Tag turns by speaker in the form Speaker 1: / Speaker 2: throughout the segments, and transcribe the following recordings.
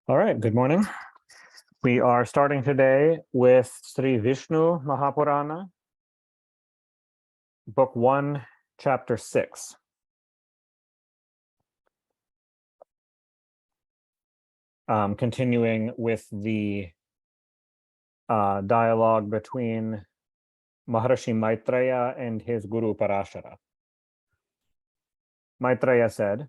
Speaker 1: All right, good morning. We are starting today with Shri Vishnu Mahapurana, Book 1, Chapter 6. Continuing with the dialogue between Maharishi Maitreya and his Guru Parashara. Maitreya said,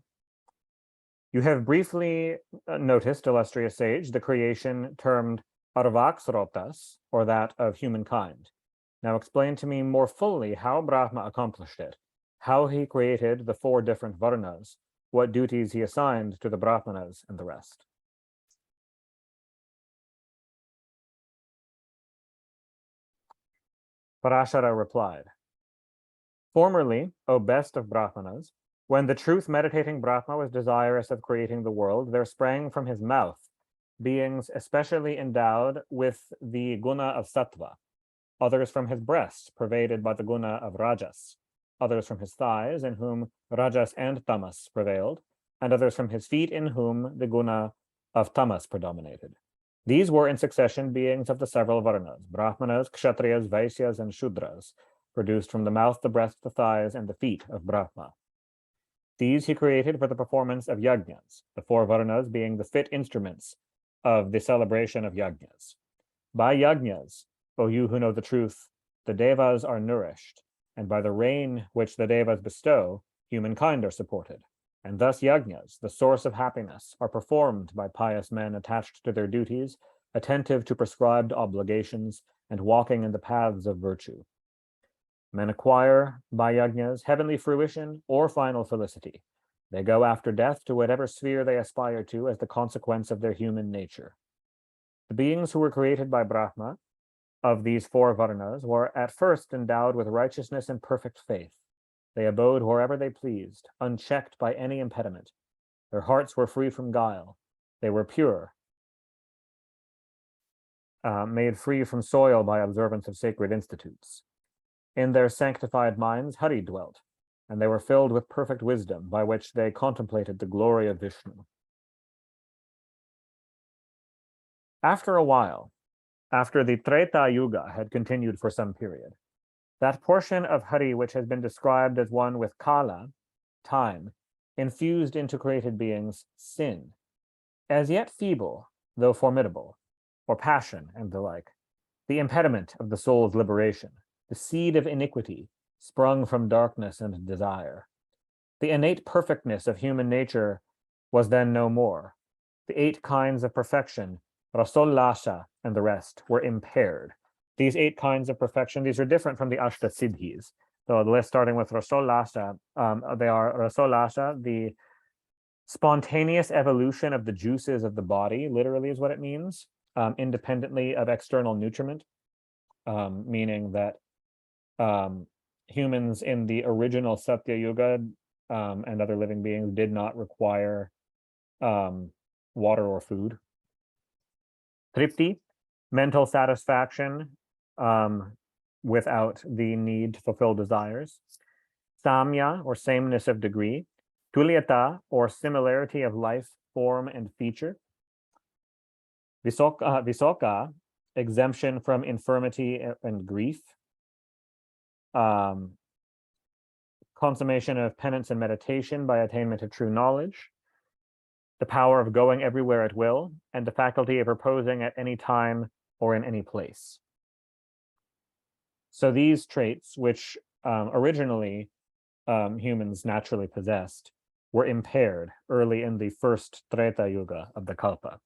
Speaker 1: "You have briefly noticed, illustrious sage, the creation termed Arvaksrotas, or that of humankind. Now explain to me more fully how Brahma accomplished it, how he created the 4 different varnas, what duties he assigned to the Brahmanas and the rest." Parashara replied, "Formerly, O best of Brahmanas, when the truth meditating Brahma was desirous of creating the world, there sprang from his mouth beings especially endowed with the guna of sattva, others from his breast, pervaded by the guna of rajas, others from his thighs, in whom rajas and tamas prevailed, and others from his feet, in whom the guna of tamas predominated. These were in succession beings of the several varnas, brahmanas, kshatriyas, vaisyas, and shudras, produced from the mouth, the breast, the thighs, and the feet of Brahma. These he created for the performance of yajnas, the 4 varnas being the fit instruments of the celebration of yajnas. By yajnas, O you who know the truth, the devas are nourished, and by the rain which the devas bestow, humankind are supported. And thus yajnas, the source of happiness, are performed by pious men attached to their duties, attentive to prescribed obligations, and walking in the paths of virtue. Men acquire, by yajnas, heavenly fruition or final felicity. They go after death to whatever sphere they aspire to as the consequence of their human nature. The beings who were created by Brahma of these 4 varnas were at first endowed with righteousness and perfect faith. They abode wherever they pleased, unchecked by any impediment. Their hearts were free from guile. They were pure, made free from soil by observance of sacred institutes. In their sanctified minds, Hari dwelt, and they were filled with perfect wisdom, by which they contemplated the glory of Vishnu. After a while, after the Treta Yuga had continued for some period, that portion of Hari which has been described as one with Kala, time, infused into created beings sin, as yet feeble, though formidable, or passion and the like, the impediment of the soul's liberation, the seed of iniquity, sprung from darkness and desire. The innate perfectness of human nature was then no more. The 8 kinds of perfection, Rasollasa and the rest, were impaired. These 8 kinds of perfection, these are different from the Ashta Siddhis. So the list starting with Rasollasa, they are Rasollasa, the spontaneous evolution of the juices of the body, literally is what it means, independently of external nutriment, meaning that humans in the original Satya Yuga and other living beings did not require water or food. Tripti, mental satisfaction without the need to fulfill desires. Samya, or sameness of degree. Tulyata, or similarity of life, form, and feature. Visoka, exemption from infirmity and grief. Consummation of penance and meditation by attainment of true knowledge. The power of going everywhere at will, and the faculty of reposing at any time or in any place. So these traits, which originally humans naturally possessed, were impaired early in the first Treta Yuga of the Kalpa.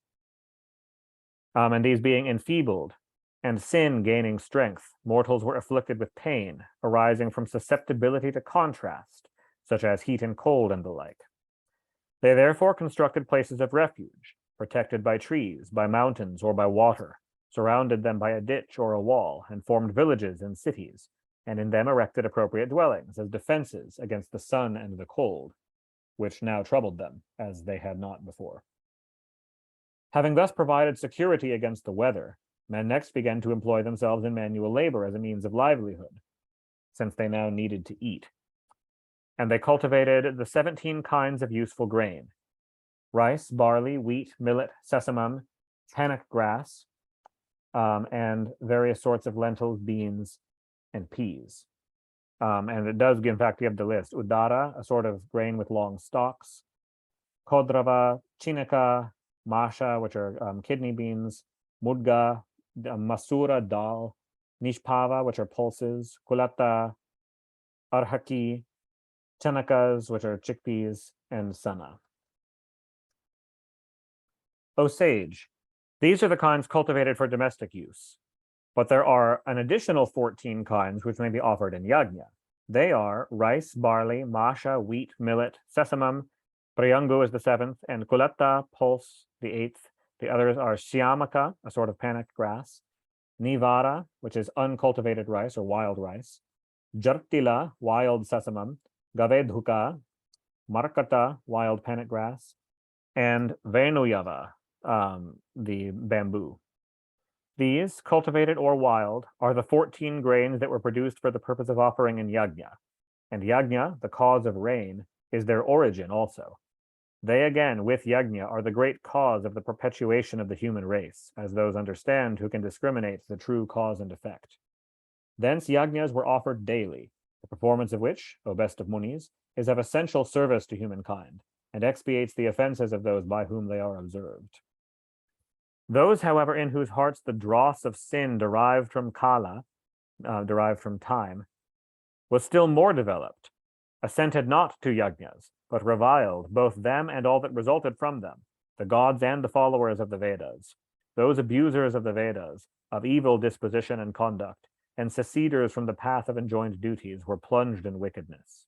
Speaker 1: And these being enfeebled and sin gaining strength, mortals were afflicted with pain arising from susceptibility to contrast, such as heat and cold and the like. They therefore constructed places of refuge, protected by trees, by mountains, or by water, surrounded them by a ditch or a wall, and formed villages and cities, and in them erected appropriate dwellings as defenses against the sun and the cold, which now troubled them, as they had not before. Having thus provided security against the weather, men next began to employ themselves in manual labor as a means of livelihood, since they now needed to eat. And they cultivated the 17 kinds of useful grain. rice, barley, wheat, millet, sesamum, panic grass, and various sorts of lentils, beans, and peas. And it does, in fact, give the list. Udara, a sort of grain with long stalks. Kodrava, chinika, masha, which are kidney beans. Mudga, masura, dal. Nishpava, which are pulses. Kulata, arhaki, chanakas, which are chickpeas, and sana. O sage, these are the kinds cultivated for domestic use, but there are an additional 14 kinds which may be offered in yajna. They are rice, barley, masha, wheat, millet, sesamum, prayangu is the 7th, and kulata, pulse, the 8th. The others are shyamaka, a sort of panic grass, nivara, which is uncultivated rice or wild rice, jartila, wild sesamum, gavedhuka, markata, wild panic grass, and venuyava, the bamboo. These, cultivated or wild, are the 14 grains that were produced for the purpose of offering in yajna. And yajna, the cause of rain, is their origin also. They again, with yajna, are the great cause of the perpetuation of the human race, as those understand who can discriminate the true cause and effect. Thence yajnas were offered daily, the performance of which, O best of Munis, is of essential service to humankind, and expiates the offenses of those by whom they are observed. Those, however, in whose hearts the dross of sin derived from kala, derived from time, was still more developed, assented not to yajnas, but reviled both them and all that resulted from them, the gods and the followers of the Vedas, those abusers of the Vedas, of evil disposition and conduct, and seceders from the path of enjoined duties, were plunged in wickedness.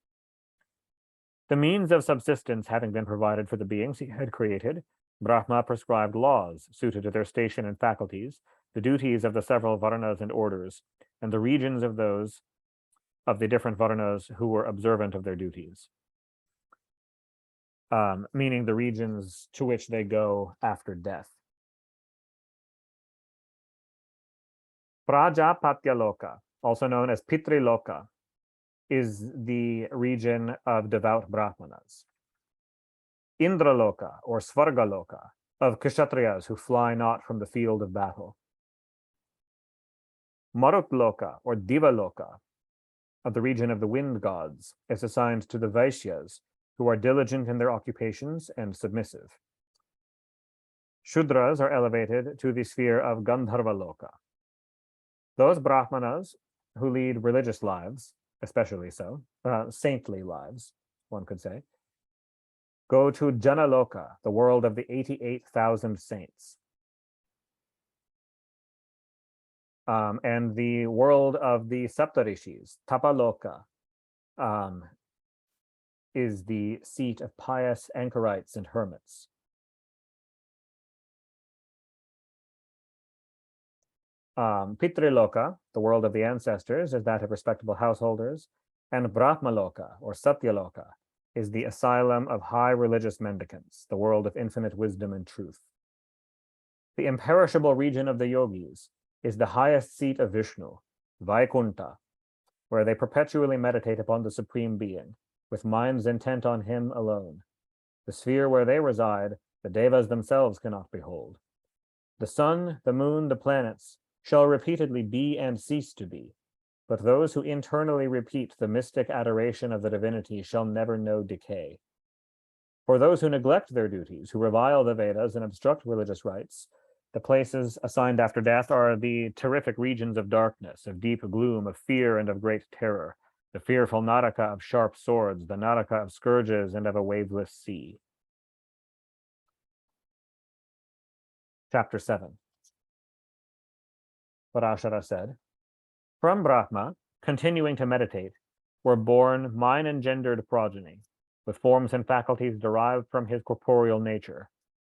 Speaker 1: The means of subsistence having been provided for the beings he had created, Brahma prescribed laws suited to their station and faculties, the duties of the several varnas and orders, and the regions of those of the different varnas who were observant of their duties. Meaning the regions to which they go after death. Prajapatyaloka, also known as Pitriloka, is the region of devout Brahmanas. Indraloka, or Svargaloka, of Kshatriyas who fly not from the field of battle. Marutloka, or Divaloka, of the region of the wind gods, is assigned to the Vaishyas, who are diligent in their occupations and submissive. Shudras are elevated to the sphere of Gandharvaloka. Those Brahmanas who lead religious lives, especially so, saintly lives, one could say, go to Janaloka, the world of the 88,000 saints. And the world of the Saptarishis, Tapaloka, is the seat of pious anchorites and hermits. Pitriloka, the world of the ancestors, is that of respectable householders, and Brahmaloka, or Satyaloka, is the asylum of high religious mendicants, the world of infinite wisdom and truth. The imperishable region of the yogis is the highest seat of Vishnu, Vaikunta, where they perpetually meditate upon the Supreme Being, with minds intent on him alone. The sphere where they reside, the devas themselves cannot behold. The sun, the moon, the planets shall repeatedly be and cease to be, but those who internally repeat the mystic adoration of the divinity shall never know decay. For those who neglect their duties, who revile the Vedas and obstruct religious rites, the places assigned after death are the terrific regions of darkness, of deep gloom, of fear, and of great terror, the fearful Naraka of sharp swords, the Naraka of scourges, and of a waveless sea. Chapter 7. Parashara said, from Brahma, continuing to meditate, were born mine-engendered progeny, with forms and faculties derived from his corporeal nature,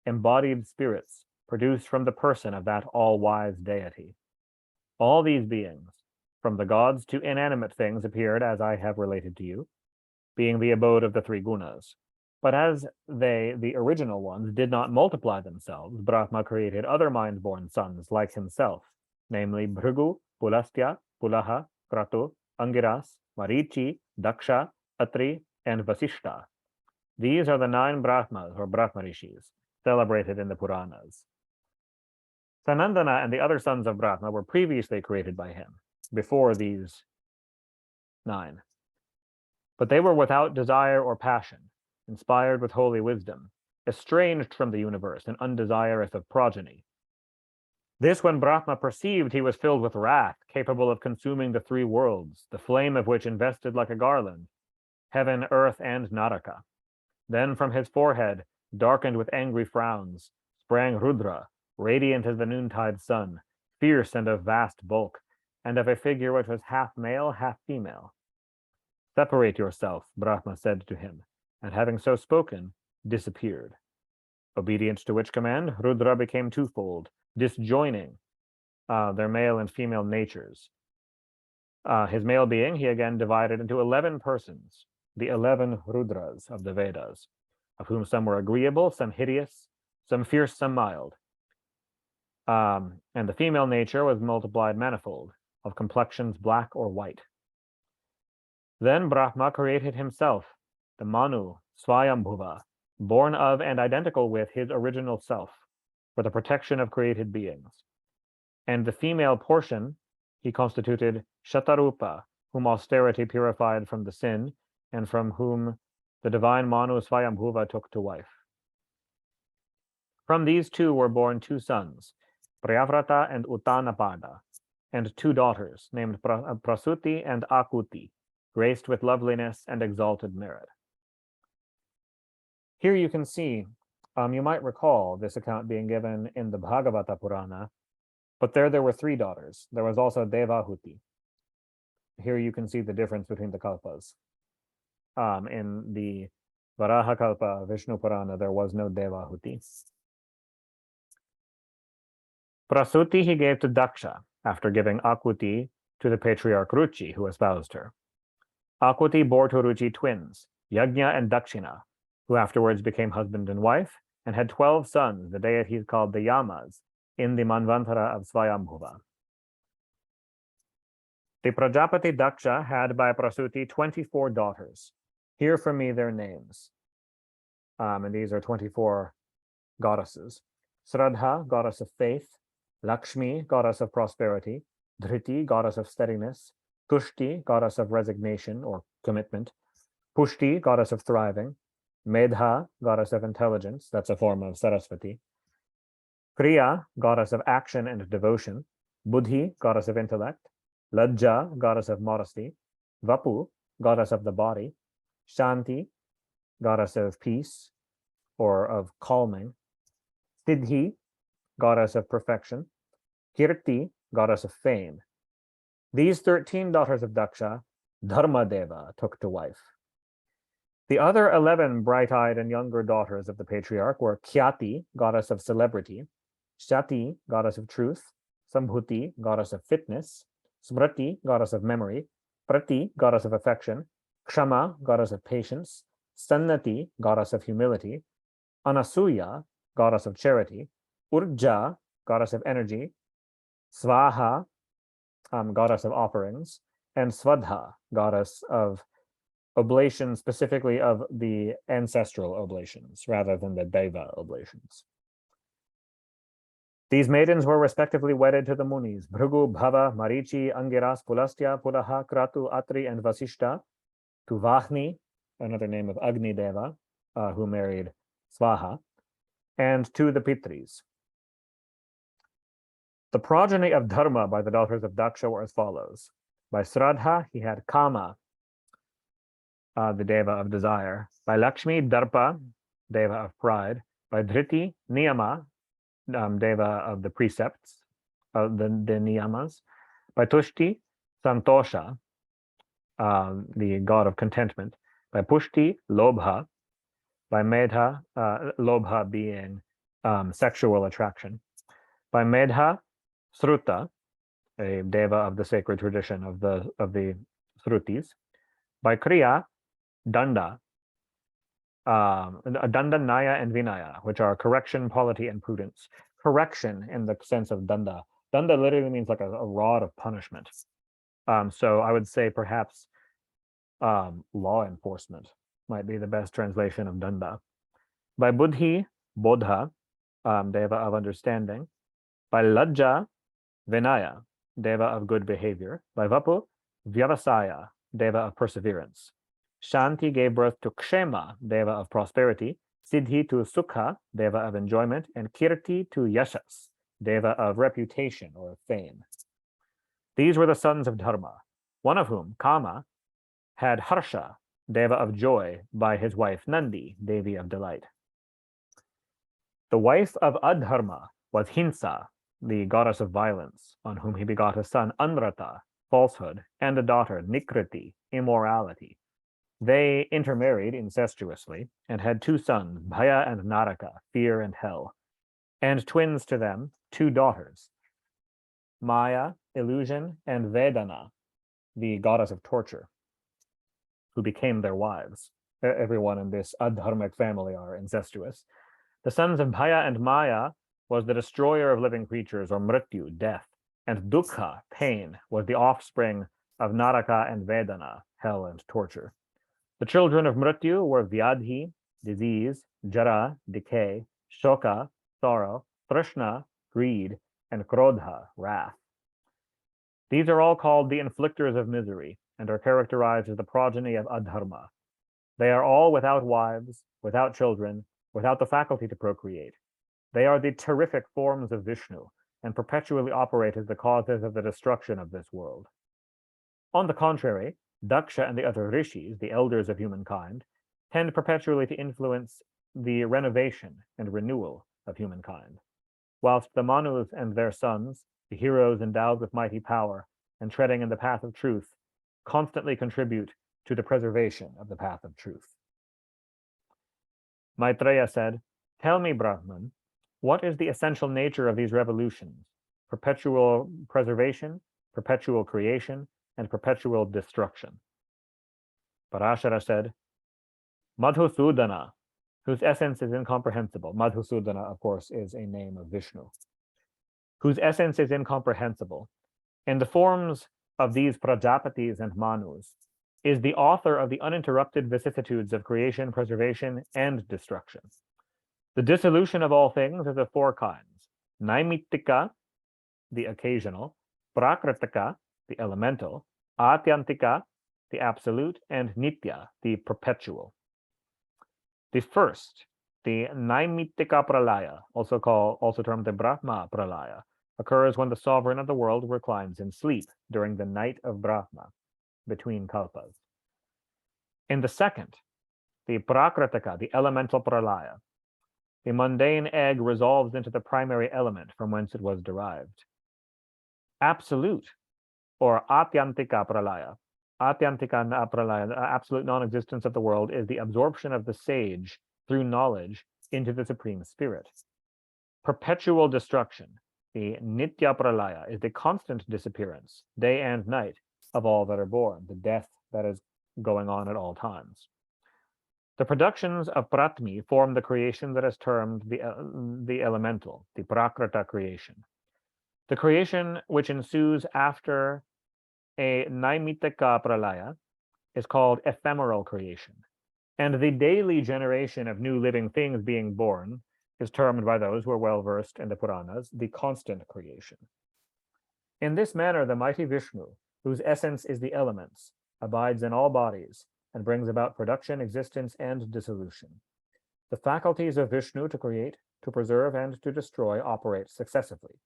Speaker 1: embodied spirits produced from the person of that all-wise deity. All these beings, from the gods to inanimate things, appeared as I have related to you, being the abode of the three gunas. But as they, the original ones, did not multiply themselves, Brahma created other mind-born sons like himself, namely Bhrigu, Pulastya, Pulaha, Kratu, Angiras, Marichi, Daksha, Atri, and Vasishta. These are the 9 Brahmas, or Brahma Rishis, celebrated in the Puranas. Sanandana and the other sons of Brahma were previously created by him, before these 9. But they were without desire or passion, inspired with holy wisdom, estranged from the universe and undesirous of progeny. This when Brahma perceived, he was filled with wrath, capable of consuming the 3 worlds, the flame of which invested like a garland, heaven, earth, and Naraka. Then from his forehead, darkened with angry frowns, sprang Rudra, radiant as the noontide sun, fierce and of vast bulk, and of a figure which was half male, half female. Separate yourself, Brahma said to him, and having so spoken, disappeared. Obedient to which command, Rudra became twofold, disjoining their male and female natures. His male being, he again divided into 11 persons, the 11 Rudras of the Vedas, of whom some were agreeable, some hideous, some fierce, some mild. And the female nature was multiplied manifold, of complexions black or white. Then Brahma created himself, the Manu, Swayambhuva, born of and identical with his original self, for the protection of created beings. And the female portion he constituted Shatarupa, whom austerity purified from the sin, and from whom the divine Manu Swayambhuva took to wife. From these 2 were born 2 sons, Priyavrata and Uttanapada, and 2 daughters, named Prasuti and Akuti, graced with loveliness and exalted merit. Here you can see, you might recall this account being given in the Bhagavata Purana, but there were 3 daughters. There was also Devahuti. Here you can see the difference between the kalpas. In the Varaha Kalpa Vishnu Purana, there was no Devahuti. Prasuti he gave to Daksha, after giving Akuti to the patriarch Ruchi, who espoused her. Akuti bore to Ruchi twins, Yajna and Dakshina, who afterwards became husband and wife, and had 12 sons, the deities called the Yamas, in the Manvantara of Swayambhuva. The Prajapati Daksha had by Prasuti 24 daughters. Hear from me their names. And these are 24 goddesses. Sradha, goddess of faith. Lakshmi, goddess of prosperity. Dhriti, goddess of steadiness. Tushti, goddess of resignation or commitment. Pushti, goddess of thriving. Medha, goddess of intelligence. That's a form of Saraswati. Kriya, goddess of action and devotion. Buddhi, goddess of intellect. Lajja, goddess of modesty. Vapu, goddess of the body. Shanti, goddess of peace or of calming. Siddhi, goddess of perfection. Kirti, goddess of fame. These 13 daughters of Daksha, Dharmadeva took to wife. The other 11 bright-eyed and younger daughters of the patriarch were Khyati, goddess of celebrity. Shati, goddess of truth. Sambhuti, goddess of fitness. Smriti, goddess of memory. Prati, goddess of affection. Kshama, goddess of patience. Sannati, goddess of humility. Anasuya, goddess of charity. Urja, goddess of energy. Svaha, goddess of offerings. And Svadha, goddess of oblations, specifically of the ancestral oblations, rather than the Deva oblations. These maidens were respectively wedded to the Munis, Bhrigu, Bhava, Marichi, Angiras, Pulastya, Pulaha, Kratu, Atri, and Vasishta, to Vahni, another name of Agni Deva, who married Svaha, and to the Pitris. The progeny of Dharma by the daughters of Daksha were as follows. By Sradha, he had Kama, the Deva of desire. By Lakshmi, Darpa, Deva of pride. By Dhriti, Niyama, Deva of the precepts, the Niyamas. By Tushti, Santosha, the god of contentment. By Pushti, Lobha. By Medha, Lobha being sexual attraction. By Medha, Sruta, a Deva of the sacred tradition of the Srutis. By Kriya, Danda, Danda, Naya, and Vinaya, which are correction, polity, and prudence. Correction in the sense of Danda. Danda literally means like a rod of punishment. So I would say perhaps law enforcement might be the best translation of Danda. By Buddhi, Bodha, deva of understanding. By Lajja, Vinaya, deva of good behavior. By Vapu, Vyavasaya, deva of perseverance. Shanti gave birth to Kshema, deva of prosperity. Siddhi to Sukha, deva of enjoyment. And Kirti to Yashas, deva of reputation or fame. These were the sons of Dharma, one of whom, Kama, had Harsha, deva of joy, by his wife Nandi, devi of delight. The wife of Adharma was Hinsa, the goddess of violence, on whom he begot a son Anrata, falsehood, and a daughter Nikriti, immorality. They intermarried incestuously and had two sons, Bhaya and Naraka, fear and hell, and twins to them, two daughters, Maya, illusion, and Vedana, the goddess of torture, who became their wives. Everyone in this adharmic family are incestuous. The sons of Bhaya and Maya was the destroyer of living creatures, or Mrityu, death, and Dukkha, pain, was the offspring of Naraka and Vedana, hell and torture. The children of Mrityu were Vyadhi, disease, Jara, decay, Shoka, sorrow, Trishna, greed, and Krodha, wrath. These are all called the inflictors of misery and are characterized as the progeny of Adharma. They are all without wives, without children, without the faculty to procreate. They are the terrific forms of Vishnu and perpetually operate as the causes of the destruction of this world. On the contrary, Daksha and the other rishis, the elders of humankind, tend perpetually to influence the renovation and renewal of humankind, whilst the Manus and their sons, the heroes endowed with mighty power and treading in the path of truth, constantly contribute to the preservation of the path of truth. Maitreya said, "Tell me, Brahman, what is the essential nature of these revolutions? Perpetual preservation, perpetual creation, and perpetual destruction." Parashara said, "Madhusudana, whose essence is incomprehensible." Madhusudana, of course, is a name of Vishnu. "Whose essence is incomprehensible. In the forms of these Prajapatis and Manus, is the author of the uninterrupted vicissitudes of creation, preservation, and destruction. The dissolution of all things is of four kinds: Naimittika, the occasional; Prakritaka, the elemental; Atyantika, the absolute; and Nitya, the perpetual. The first, the Naimittika Pralaya, also termed the Brahma Pralaya, occurs when the sovereign of the world reclines in sleep during the night of Brahma, between kalpas. In the second, the Prakritaka, the elemental Pralaya, the mundane egg resolves into the primary element from whence it was derived. Absolute, or Atyantika Pralaya, Atyantika Pralaya, the absolute non-existence of the world, is the absorption of the sage through knowledge into the Supreme Spirit. Perpetual destruction, the Nitya Pralaya, is the constant disappearance, day and night, of all that are born, the death that is going on at all times. The productions of Pratmi form the creation that is termed the elemental, the Prakrita creation. The creation which ensues after a Naimittika Pralaya is called ephemeral creation, and the daily generation of new living things being born is termed by those who are well versed in the Puranas the constant creation. In this manner, the mighty Vishnu, whose essence is the elements, abides in all bodies and brings about production, existence, and dissolution. The faculties of Vishnu to create, to preserve, and to destroy operate successively,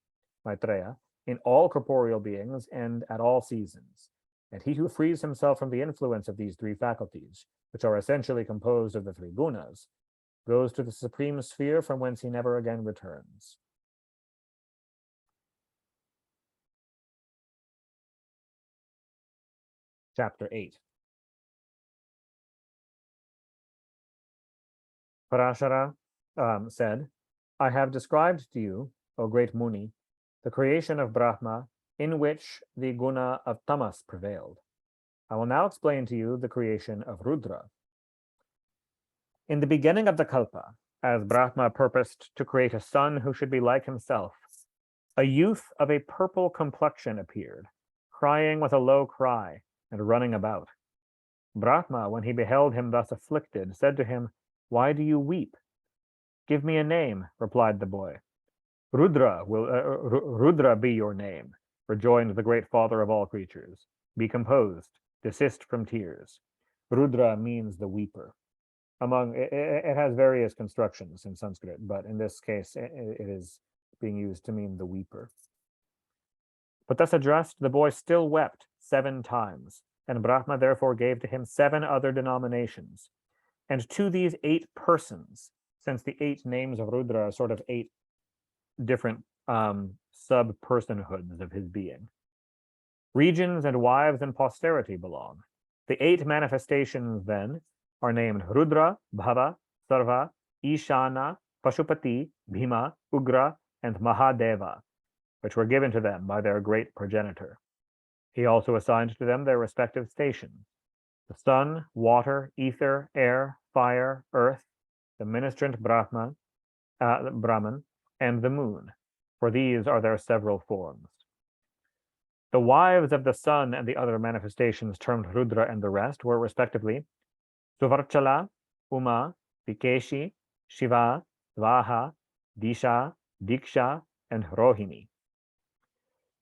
Speaker 1: Maitreya, in all corporeal beings and at all seasons. And he who frees himself from the influence of these three faculties, which are essentially composed of the three gunas, goes to the supreme sphere from whence he never again returns. Chapter 8. Parashara said, "I have described to you, O great Muni, the creation of Brahma in which the guna of tamas prevailed. I will now explain to you the creation of Rudra. In the beginning of the Kalpa, as Brahma purposed to create a son who should be like himself, a youth of a purple complexion appeared, crying with a low cry and running about. Brahma, when he beheld him thus afflicted, said to him, "Why do you weep?" "Give me a name," replied the boy. Rudra be your name," rejoined the great father of all creatures. "Be composed, desist from tears." Rudra means the weeper. It has various constructions in Sanskrit, but in this case, it is being used to mean the weeper. But thus addressed, the boy still wept 7 times, and Brahma therefore gave to him 7 other denominations. And to these 8 persons, since the 8 names of Rudra are sort of 8 different sub-personhoods of his being, regions and wives and posterity belong. The 8 manifestations, then, are named Rudra, Bhava, Sarva, Ishana, Pashupati, Bhima, Ugra, and Mahadeva, which were given to them by their great progenitor. He also assigned to them their respective stations: the sun, water, ether, air, fire, earth, the ministrant Brahman, and the moon, for these are their several forms. The wives of the sun and the other manifestations termed Rudra and the rest were respectively Suvarchala, Uma, Vikeshi, Shiva, Svaha, Disha, Diksha, and Rohini.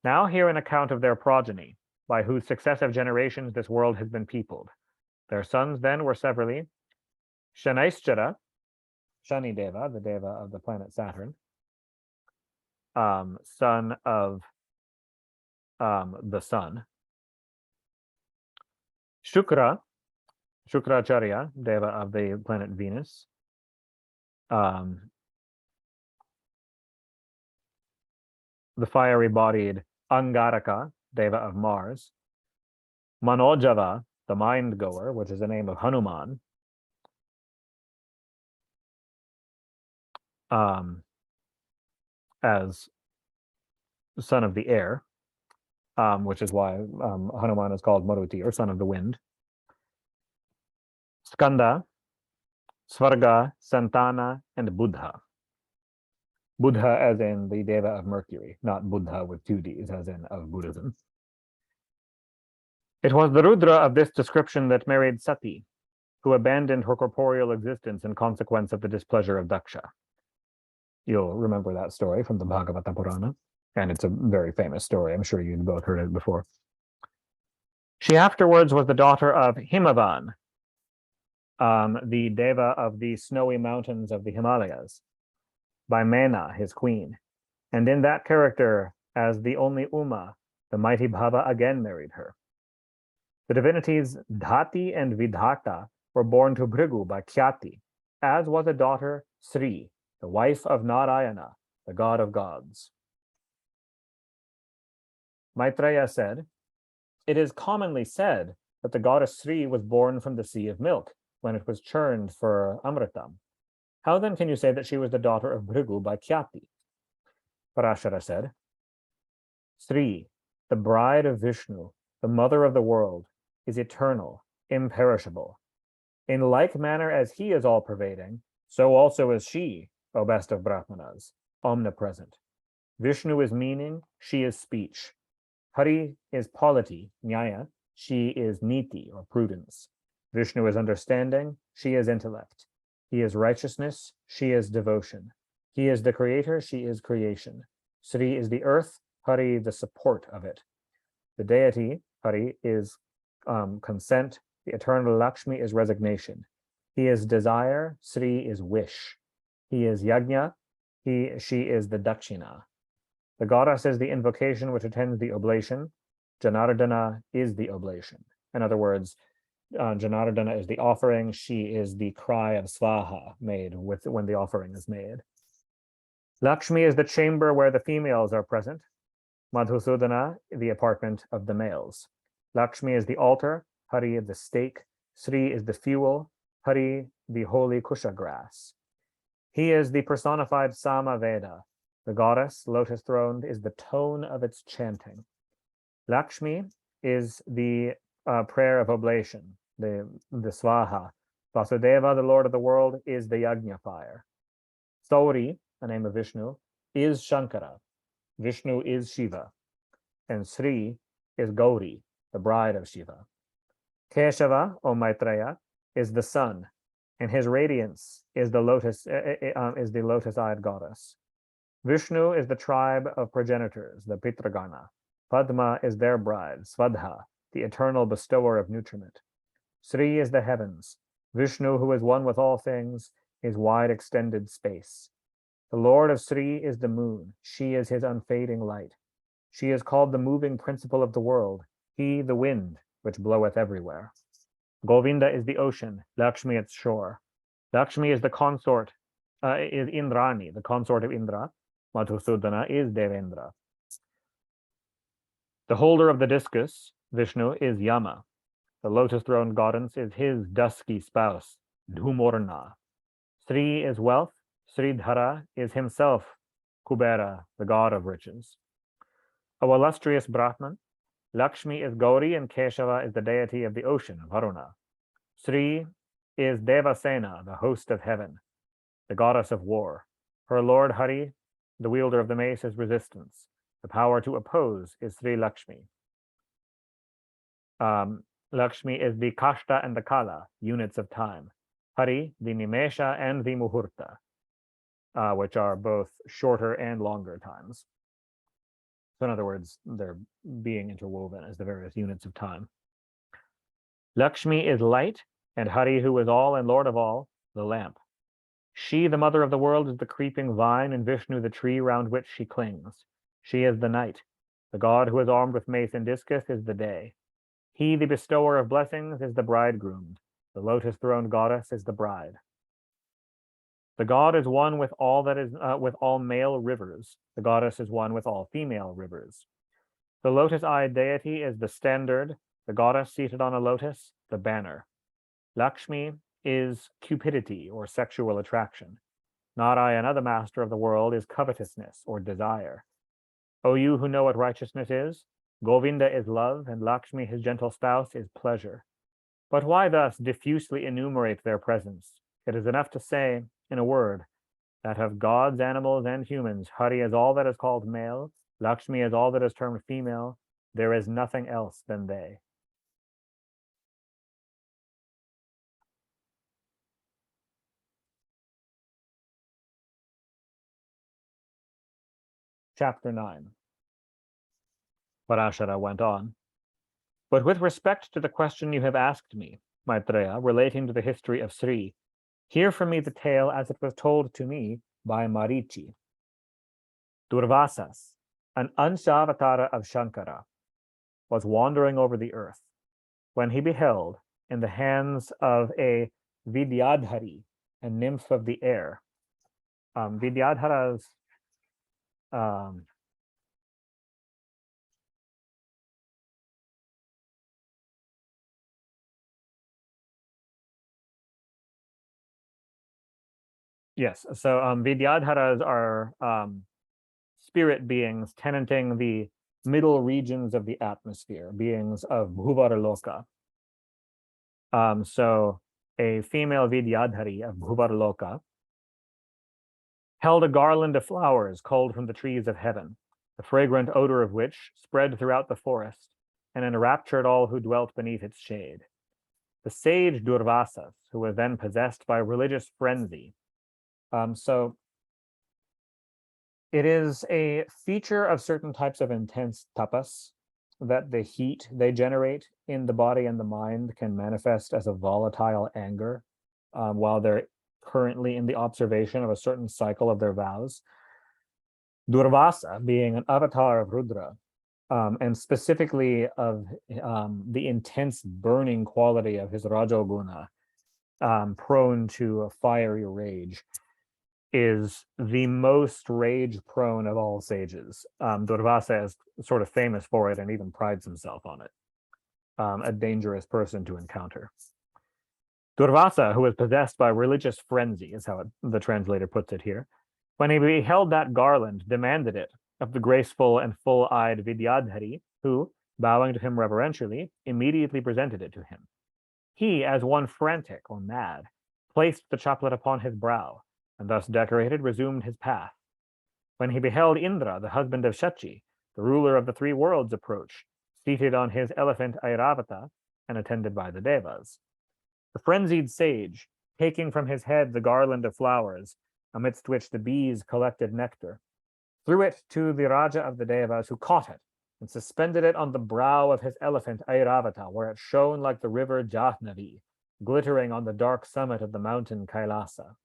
Speaker 1: Now hear an account of their progeny, by whose successive generations this world has been peopled. Their sons then were severally Shanaishchara, Shani Deva, the Deva of the planet Saturn, son of the sun. Shukracharya, Deva of the planet Venus. The fiery-bodied Angaraka, Deva of Mars. Manojava, the mind-goer, which is the name of Hanuman. As son of the air, which is why Hanuman is called Maruti, or son of the wind. Skanda, Svarga, Santana, and Buddha. Buddha as in the Deva of Mercury, not Buddha with 2 Ds, as in of Buddhism. It was the Rudra of this description that married Sati, who abandoned her corporeal existence in consequence of the displeasure of Daksha. You'll remember that story from the Mahapurana, and it's a very famous story. I'm sure you've both heard it before. She afterwards was the daughter of Himavan, the Deva of the snowy mountains of the Himalayas, by Mena, his queen. And in that character, as the only Uma, the mighty Bhava again married her. The divinities Dhati and Vidhata were born to Bhrigu by Khyati, as was a daughter Shri, the wife of Narayana, the god of gods. Maitreya said, "It is commonly said that the goddess Shri was born from the sea of milk, when it was churned for Amritam. How then can you say that she was the daughter of Bhrigu by Khyati?" Parashara said, "Shri, the bride of Vishnu, the mother of the world, is eternal, imperishable. In like manner as he is all-pervading, so also is she, O best of Brahmanas, omnipresent. Vishnu is meaning, she is speech. Hari is polity, nyaya, she is niti, or prudence. Vishnu is understanding, she is intellect. He is righteousness, she is devotion. He is the creator, she is creation. Shri is the earth, Hari the support of it. The deity, Hari, is consent. The eternal Lakshmi is resignation. He is desire, Shri is wish. He is yajna, she is the dakshina. The goddess is the invocation which attends the oblation. Janardana is the oblation. In other words, Janardana is the offering. She is the cry of svaha made when the offering is made. Lakshmi is the chamber where the females are present. Madhusudana, the apartment of the males. Lakshmi is the altar. Hari the stake. Shri is the fuel. Hari the holy kusha grass. He is the personified Samaveda. The goddess, lotus-throned, is the tone of its chanting. Lakshmi is the prayer of oblation, the svaha. Vasudeva, the Lord of the world, is the yajna fire. Sauri, the name of Vishnu, is Shankara. Vishnu is Shiva. And Shri is Gauri, the bride of Shiva. Keshava, O Maitreya, is the sun, and his radiance is the lotus-eyed goddess. Vishnu is the tribe of progenitors, the Pitragana. Padma is their bride, Svadha, the eternal bestower of nutriment. Shri is the heavens. Vishnu, who is one with all things, is wide extended space. The Lord of Shri is the moon. She is his unfading light. She is called the moving principle of the world. He, the wind, which bloweth everywhere. Govinda is the ocean, Lakshmi its shore. Lakshmi is the consort, is Indrani, the consort of Indra. Madhusudana is Devendra. The holder of the discus, Vishnu, is Yama. The lotus-throned goddess is his dusky spouse, Dhumorna. Shri is wealth. Sridhara is himself, Kubera, the god of riches. O illustrious Brahman, Lakshmi is Gauri and Keshava is the deity of the ocean, Varuna. Shri is Devasena, the host of heaven, the goddess of war. Her lord Hari, the wielder of the mace, is resistance. The power to oppose is Sri Lakshmi. Lakshmi is the Kashta and the Kala, units of time. Hari, the Nimesha and the Muhurta, which are both shorter and longer times. So in other words, they're being interwoven as the various units of time. Lakshmi is light, and Hari, who is all and lord of all, the lamp. She, the mother of the world, is the creeping vine, and Vishnu, the tree round which she clings. She is the night. The god who is armed with mace and discus is the day. He, the bestower of blessings, is the bridegroom. The lotus-throned goddess is the bride. The god is one with all that is with all male rivers. The goddess is one with all female rivers. The lotus-eyed deity is the standard. The goddess seated on a lotus, the banner. Lakshmi is cupidity or sexual attraction. Narayana, the master of the world, is covetousness or desire. O you who know what righteousness is, Govinda is love, and Lakshmi, his gentle spouse, is pleasure. But why thus diffusely enumerate their presence? It is enough to say, in a word, that of gods, animals, and humans, Hari is all that is called male, Lakshmi is all that is termed female. There is nothing else than they. Chapter 9. Parashara went on. But with respect to the question you have asked me, Maitreya, relating to the history of Shri, hear from me the tale as it was told to me by Marichi. Durvasas, an Anshavatara of Shankara, was wandering over the earth when he beheld, in the hands of a Vidyadhari, a nymph of the air. Vidyadharas yes, so Vidyadharas are spirit beings tenanting the middle regions of the atmosphere, beings of Bhuvaraloka. So a female Vidyadhari of Bhuvaraloka held a garland of flowers culled from the trees of heaven, the fragrant odor of which spread throughout the forest and enraptured all who dwelt beneath its shade. The sage Durvasas, who was then possessed by religious frenzy. So it is a feature of certain types of intense tapas that the heat they generate in the body and the mind can manifest as a volatile anger while they're currently in the observation of a certain cycle of their vows. Durvasa, being an avatar of Rudra, and specifically of the intense burning quality of his Rajoguna, prone to a fiery rage, is the most rage-prone of all sages. Durvasa is sort of famous for it and even prides himself on it. A dangerous person to encounter. Durvasa, who was possessed by religious frenzy, is how the translator puts it here, when he beheld that garland, demanded it of the graceful and full-eyed Vidyadhari, who, bowing to him reverentially, immediately presented it to him. He, as one frantic or mad, placed the chaplet upon his brow, and thus decorated, resumed his path. When he beheld Indra, the husband of Shachi, the ruler of the three worlds, approach, seated on his elephant Airavata, and attended by the Devas. The frenzied sage, taking from his head the garland of flowers, amidst which the bees collected nectar, threw it to the Raja of the Devas, who caught it and suspended it on the brow of his elephant Airavata, where it shone like the river Jahnavi, glittering on the dark summit of the mountain Kailasa.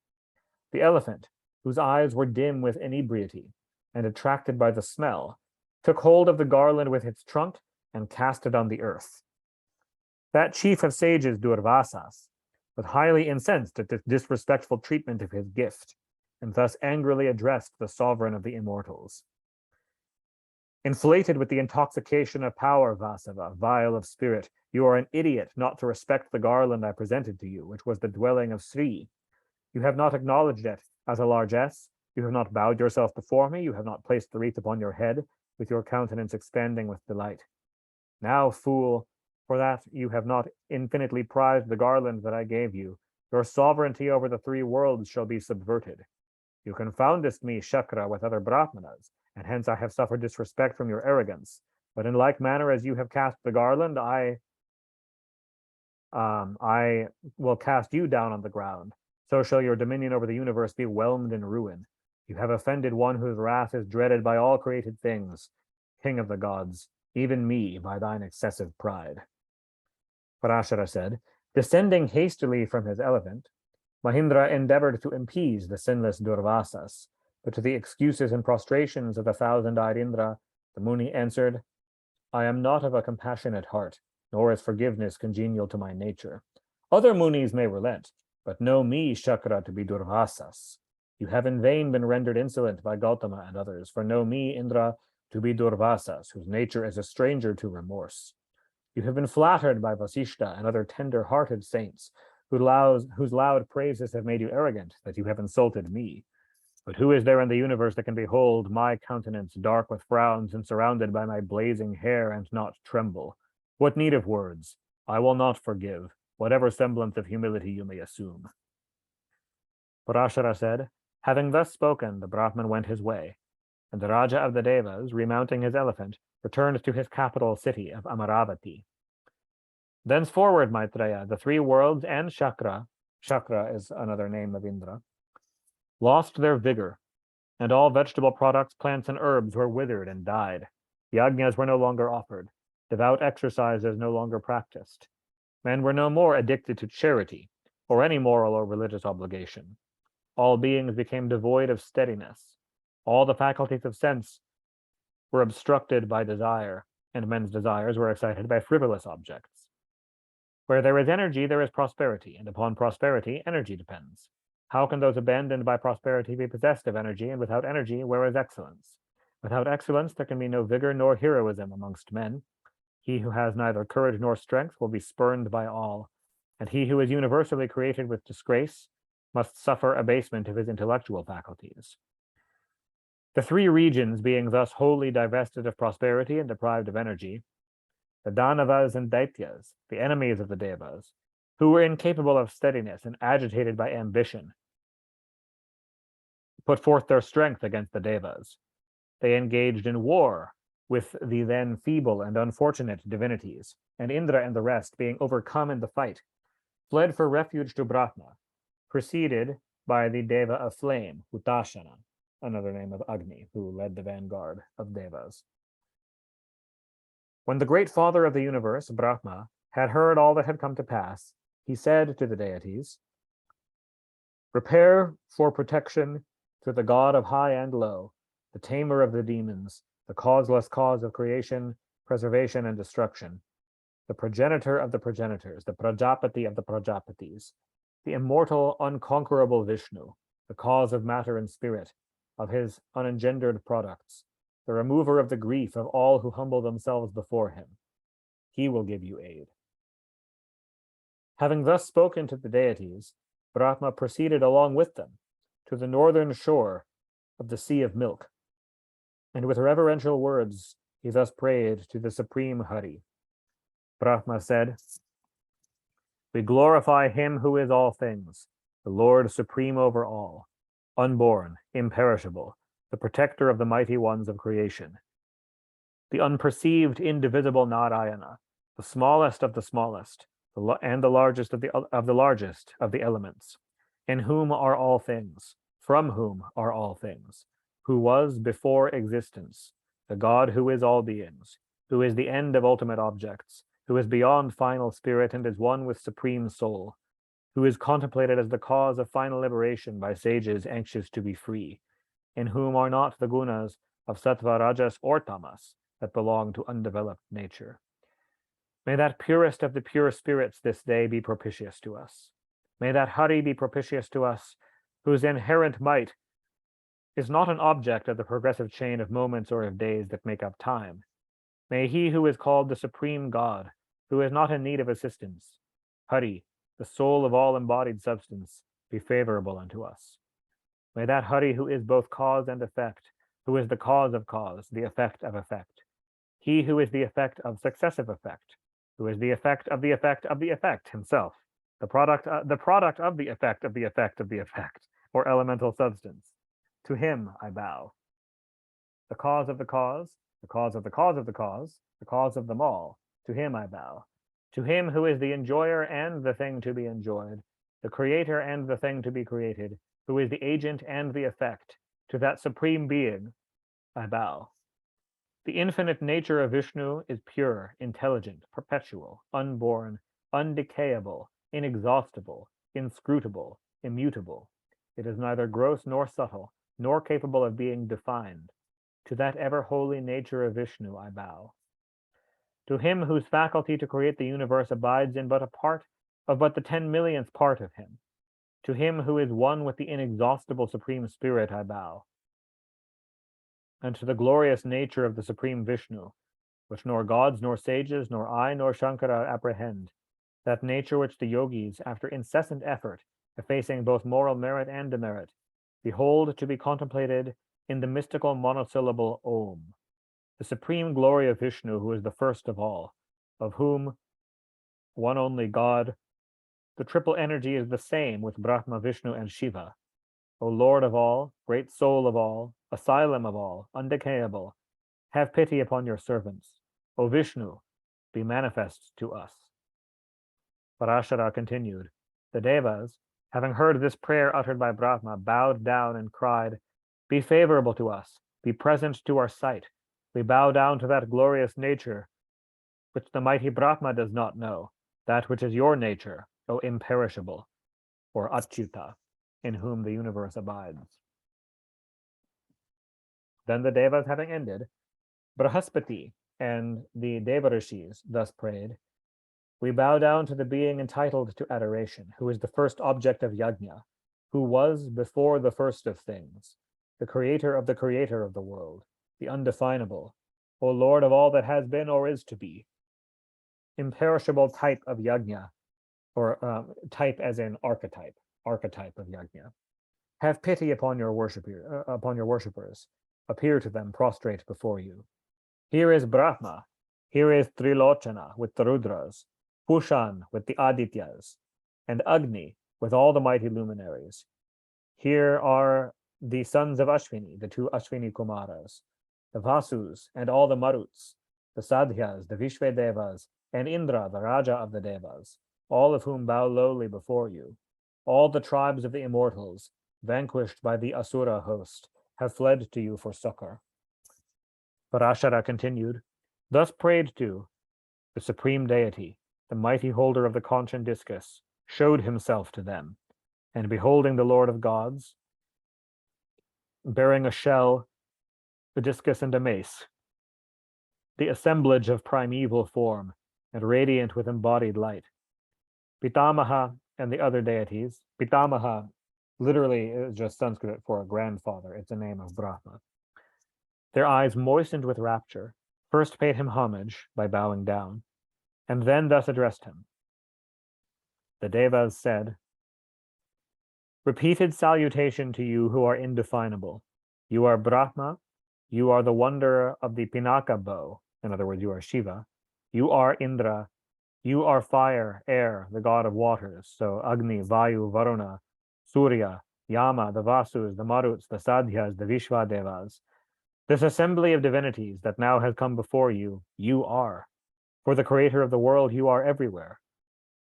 Speaker 1: The elephant, whose eyes were dim with inebriety and attracted by the smell, took hold of the garland with its trunk and cast it on the earth. That chief of sages, Durvasas, was highly incensed at this disrespectful treatment of his gift, and thus angrily addressed the sovereign of the immortals. Inflated with the intoxication of power, Vasava, vile of spirit, you are an idiot not to respect the garland I presented to you, which was the dwelling of Shri. You have not acknowledged it as a largesse, you have not bowed yourself before me, you have not placed the wreath upon your head, with your countenance expanding with delight. Now, fool, for that you have not infinitely prized the garland that I gave you, your sovereignty over the three worlds shall be subverted. You confoundest me, Shakra, with other Brahmanas, and hence I have suffered disrespect from your arrogance. But in like manner as you have cast the garland, I will cast you down on the ground. So shall your dominion over the universe be whelmed in ruin. You have offended one whose wrath is dreaded by all created things, king of the gods, even me, by thine excessive pride. Parashara said, descending hastily from his elephant, Mahindra endeavored to appease the sinless Durvasas, but to the excuses and prostrations of the thousand-eyed Indra, the Muni answered, I am not of a compassionate heart, nor is forgiveness congenial to my nature. Other Munis may relent, but know me, Shakra, to be Durvasas. You have in vain been rendered insolent by Gautama and others, for know me, Indra, to be Durvasas, whose nature is a stranger to remorse. You have been flattered by Vasishta and other tender-hearted saints, whose loud praises have made you arrogant, that you have insulted me. But who is there in the universe that can behold my countenance dark with frowns and surrounded by my blazing hair and not tremble? What need of words? I will not forgive, whatever semblance of humility you may assume. Parashara said, having thus spoken, the Brahman went his way, and the Raja of the Devas, remounting his elephant, returned to his capital city of Amaravati. Thenceforward, Maitreya, the three worlds and Shakra is another name of Indra, lost their vigor, and all vegetable products, plants, and herbs were withered and died. Yajnas were no longer offered. Devout exercises no longer practiced. Men were no more addicted to charity or any moral or religious obligation. All beings became devoid of steadiness. All the faculties of sense were obstructed by desire, and men's desires were excited by frivolous objects. Where there is energy, there is prosperity, and upon prosperity, energy depends. How can those abandoned by prosperity be possessed of energy, and without energy, where is excellence? Without excellence, there can be no vigor nor heroism amongst men. He who has neither courage nor strength will be spurned by all, and he who is universally created with disgrace must suffer abasement of his intellectual faculties. The three regions being thus wholly divested of prosperity and deprived of energy, the Danavas and Daityas, the enemies of the Devas, who were incapable of steadiness and agitated by ambition, put forth their strength against the Devas. They engaged in war with the then feeble and unfortunate divinities, and Indra and the rest, being overcome in the fight, fled for refuge to Brahma, preceded by the Deva of Flame, Hutashana, another name of Agni, who led the vanguard of Devas. When the great father of the universe, Brahma, had heard all that had come to pass, he said to the deities, prepare for protection to the god of high and low, the tamer of the demons, the causeless cause of creation, preservation, and destruction, the progenitor of the progenitors, the Prajapati of the Prajapatis, the immortal, unconquerable Vishnu, the cause of matter and spirit, of his unengendered products, the remover of the grief of all who humble themselves before him. He will give you aid. Having thus spoken to the deities, Brahma proceeded along with them to the northern shore of the Sea of Milk, and with reverential words he thus prayed to the Supreme Hari. Brahma said, we glorify him who is all things, the Lord supreme over all, unborn, imperishable, the protector of the mighty ones of creation, the unperceived, indivisible Narayana, the smallest of the smallest, and the largest of the largest of the elements, in whom are all things, from whom are all things, who was before existence, the God who is all beings, who is the end of ultimate objects, who is beyond final spirit and is one with supreme soul, who is contemplated as the cause of final liberation by sages anxious to be free, in whom are not the gunas of sattva, rajas, or tamas that belong to undeveloped nature. May that purest of the pure spirits this day be propitious to us. May that Hari be propitious to us, whose inherent might is not an object of the progressive chain of moments or of days that make up time. May he who is called the Supreme God, who is not in need of assistance, Hari, the soul of all embodied substance, be favorable unto us. May that Hari who is both cause and effect, who is the cause, the effect of effect, he who is the effect of successive effect, who is the effect of the effect of the effect himself, the product of the effect of the effect of the effect, or elemental substance. To him I bow. The cause of the cause, the cause of the cause of the cause, the cause of them all, to him I bow. To him who is the enjoyer and the thing to be enjoyed, the creator and the thing to be created, who is the agent and the effect, to that supreme being I bow. The infinite nature of Vishnu is pure, intelligent, perpetual, unborn, undecayable, inexhaustible, inscrutable, immutable. It is neither gross nor subtle, nor capable of being defined. To that ever holy nature of Vishnu I bow. To him whose faculty to create the universe abides in but a part of but the 10 millionth part of him. To him who is one with the inexhaustible Supreme Spirit I bow. And to the glorious nature of the Supreme Vishnu, which nor gods, nor sages, nor I, nor Shankara apprehend, that nature which the yogis, after incessant effort, effacing both moral merit and demerit, behold to be contemplated in the mystical monosyllable Om, the supreme glory of Vishnu, who is the first of all, of whom one only God, the triple energy is the same with Brahma, Vishnu, and Shiva. O Lord of all, great soul of all, asylum of all, undecayable, have pity upon your servants. O Vishnu, be manifest to us. Parashara continued. The Devas, having heard this prayer uttered by Brahma, bowed down and cried, be favorable to us, be present to our sight. We bow down to that glorious nature which the mighty Brahma does not know, that which is your nature, O imperishable, or Achyuta, in whom the universe abides. Then the Devas having ended, Brahaspati and the Devarishis thus prayed, we bow down to the being entitled to adoration, who is the first object of yajna, who was before the first of things, the creator of the world, the undefinable, O Lord of all that has been or is to be, imperishable type of yajna, or type as in archetype of yajna. Have pity upon your worshippers, appear to them prostrate before you. Here is Brahma, here is Trilochana with the Rudras, Pushan with the Adityas, and Agni with all the mighty luminaries. Here are the sons of Ashwini, the 2 Ashwini Kumaras, the Vasus and all the Maruts, the Sadhyas, the Vishvedevas, and Indra, the Raja of the Devas, all of whom bow lowly before you. All the tribes of the immortals, vanquished by the Asura host, have fled to you for succor. Parashara continued, thus prayed to, the supreme deity, the mighty holder of the conch and discus, showed himself to them, and beholding the Lord of gods, bearing a shell, a discus, and a mace, the assemblage of primeval form, and radiant with embodied light. Pitamaha and the other deities, Pitamaha literally is just Sanskrit for a grandfather, it's a name of Brahma. Their eyes moistened with rapture, first paid him homage by bowing down, and then thus addressed him. The Devas said, repeated salutation to you who are indefinable. You are Brahma, you are the wonder of the Pinaka bow, in other words, you are Shiva. You are Indra, you are fire, air, the god of waters, so Agni, Vayu, Varuna, Surya, Yama, the Vasus, the Maruts, the Sadhyas, the Vishvadevas. This assembly of divinities that now has come before you, you are. For the creator of the world, you are everywhere.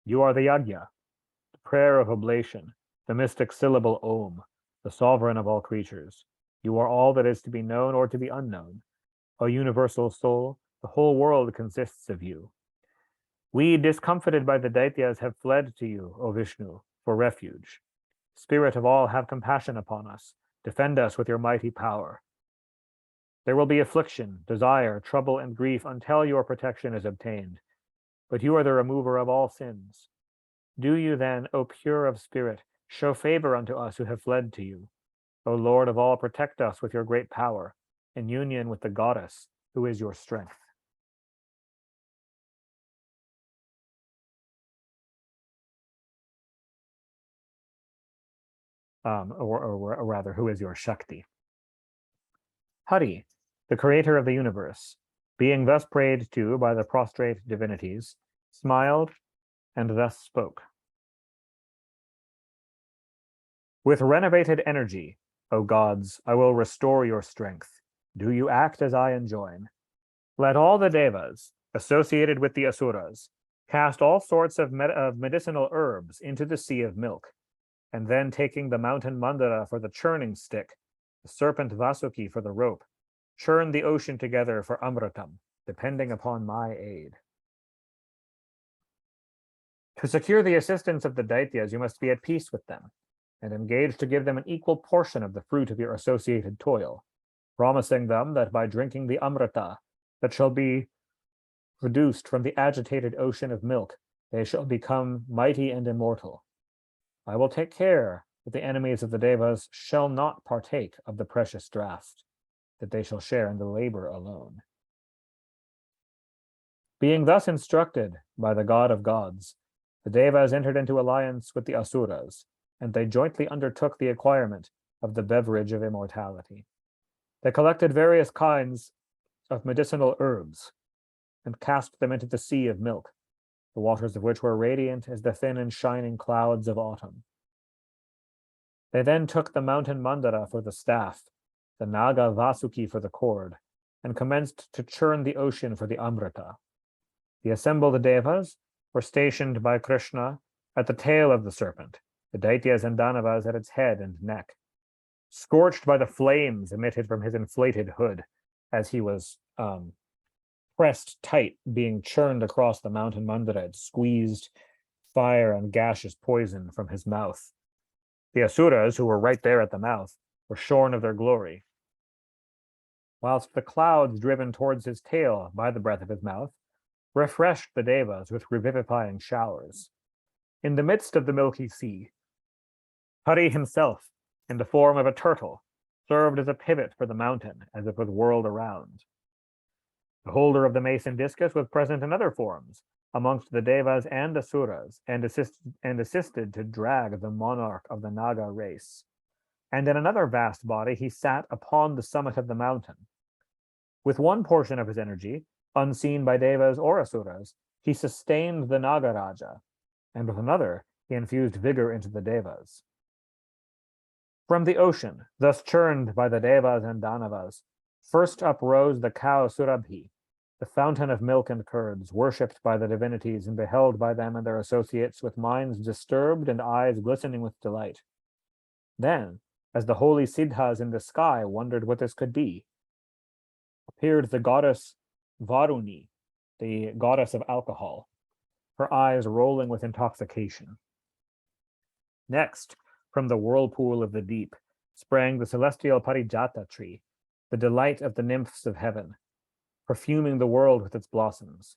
Speaker 1: You are the yajna, the prayer of oblation, the mystic syllable Om, the sovereign of all creatures. You are all that is to be known or to be unknown. O universal soul, the whole world consists of you. We, discomfited by the Daityas, have fled to you, O Vishnu, for refuge. Spirit of all, have compassion upon us. Defend us with your mighty power. There will be affliction, desire, trouble, and grief until your protection is obtained. But you are the remover of all sins. Do you then, O pure of spirit, show favor unto us who have fled to you. O Lord of all, protect us with your great power, in union with the goddess, who is your strength. Or rather, who is your Shakti. Hari, the creator of the universe, being thus prayed to by the prostrate divinities, smiled and thus spoke. With renovated energy, O gods, I will restore your strength. Do you act as I enjoin. Let all the devas, associated with the asuras, cast all sorts of medicinal herbs into the sea of milk, and then taking the mountain Mandara for the churning stick, the serpent Vasuki for the rope, churn the ocean together for Amritam, depending upon my aid. To secure the assistance of the Daityas, you must be at peace with them, and engage to give them an equal portion of the fruit of your associated toil, promising them that by drinking the Amrita that shall be produced from the agitated ocean of milk, they shall become mighty and immortal. I will take care that the enemies of the Devas shall not partake of the precious draught, that they shall share in the labor alone. Being thus instructed by the god of gods, the Devas entered into alliance with the Asuras, and they jointly undertook the acquirement of the beverage of immortality. They collected various kinds of medicinal herbs and cast them into the sea of milk, the waters of which were radiant as the thin and shining clouds of autumn. They then took the mountain Mandara for the staff, the Naga Vasuki for the cord, and commenced to churn the ocean for the Amrita. The assembled Devas were stationed by Krishna at the tail of the serpent, the Daityas and Danavas at its head and neck. Scorched by the flames emitted from his inflated hood as he was pressed tight, being churned across the mountain Mandara, it squeezed fire and gaseous poison from his mouth. The Asuras, who were right there at the mouth, were shorn of their glory, whilst the clouds driven towards his tail by the breath of his mouth refreshed the Devas with revivifying showers. In the midst of the milky sea, Hari himself, in the form of a turtle, served as a pivot for the mountain as it was whirled around. The holder of the mace and discus was present in other forms, amongst the Devas and Asuras, and assisted to drag the monarch of the Naga race. And in another vast body he sat upon the summit of the mountain. With one portion of his energy, unseen by Devas or Asuras, he sustained the Nagaraja, and with another he infused vigor into the Devas. From the ocean, thus churned by the Devas and Danavas, first uprose the cow Surabhi, the fountain of milk and curds, worshipped by the divinities and beheld by them and their associates with minds disturbed and eyes glistening with delight. Then, as the holy Siddhas in the sky wondered what this could be, appeared the goddess Varuni, the goddess of alcohol, her eyes rolling with intoxication. Next, from the whirlpool of the deep, sprang the celestial Parijata tree, the delight of the nymphs of heaven, perfuming the world with its blossoms.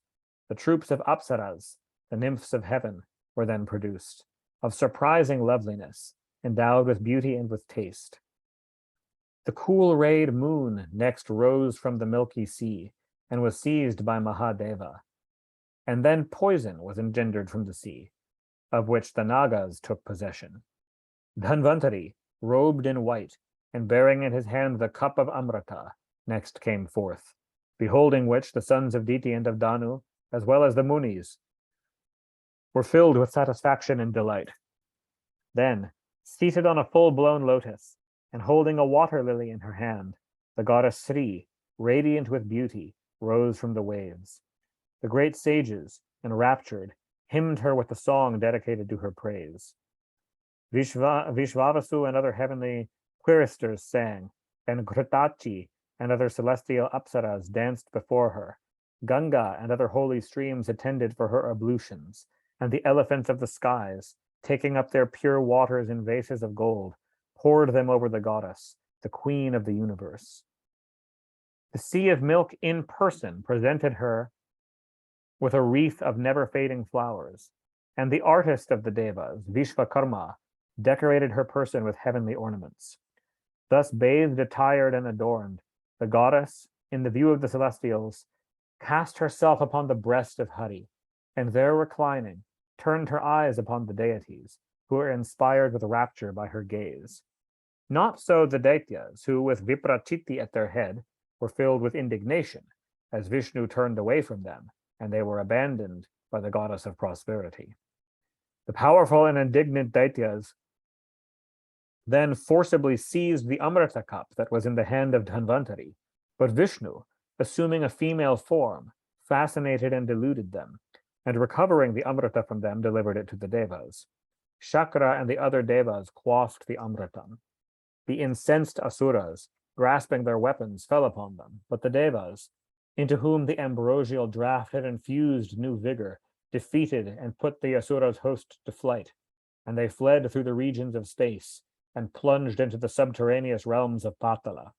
Speaker 1: The troops of Apsaras, the nymphs of heaven, were then produced, of surprising loveliness, endowed with beauty and with taste. The cool-rayed moon next rose from the milky sea, and was seized by Mahadeva. And then poison was engendered from the sea, of which the Nagas took possession. Dhanvantari, robed in white, and bearing in his hand the cup of Amrita, next came forth, beholding which the sons of Diti and of Danu, as well as the Munis, were filled with satisfaction and delight. Then, seated on a full-blown lotus, and holding a water lily in her hand, the goddess Shri, radiant with beauty, rose from the waves. The great sages, enraptured, hymned her with the song dedicated to her praise. Vishvavasu and other heavenly quiristers sang, and Ghritachi and other celestial apsaras danced before her. Ganga and other holy streams attended for her ablutions, and the elephants of the skies, taking up their pure waters in vases of gold, poured them over the goddess, the queen of the universe. The sea of milk in person presented her with a wreath of never-fading flowers, and the artist of the devas, Vishvakarma, decorated her person with heavenly ornaments. Thus bathed, attired, and adorned, the goddess, in the view of the celestials, cast herself upon the breast of Hari, and there reclining, turned her eyes upon the deities, who were inspired with rapture by her gaze. Not so the Daityas, who, with Viprachiti at their head, were filled with indignation, as Vishnu turned away from them, and they were abandoned by the goddess of prosperity. The powerful and indignant Daityas then forcibly seized the Amrita cup that was in the hand of Dhanvantari, but Vishnu, assuming a female form, fascinated and deluded them, and recovering the Amrita from them, delivered it to the Devas. Shakra and the other Devas quaffed the Amritam. The incensed Asuras, grasping their weapons, fell upon them, but the Devas, into whom the ambrosial draught had infused new vigor, defeated and put the Asuras' host to flight, and they fled through the regions of space and plunged into the subterraneous realms of Patala.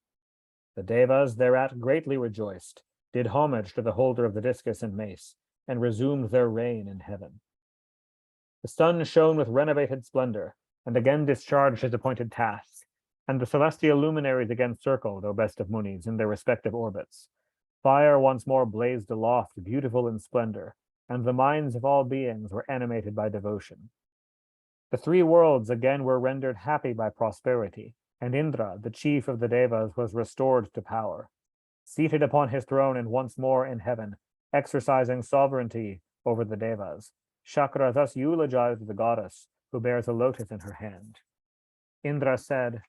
Speaker 1: The Devas thereat greatly rejoiced, did homage to the holder of the discus and mace, and resumed their reign in heaven. The sun shone with renovated splendor, and again discharged his appointed tasks, and the celestial luminaries again circled, O best of Munis, in their respective orbits. Fire once more blazed aloft, beautiful in splendor, and the minds of all beings were animated by devotion. The three worlds again were rendered happy by prosperity, and Indra, the chief of the Devas, was restored to power. Seated upon his throne and once more in heaven, exercising sovereignty over the Devas, Shakra thus eulogized the goddess, who bears a lotus in her hand. Indra said,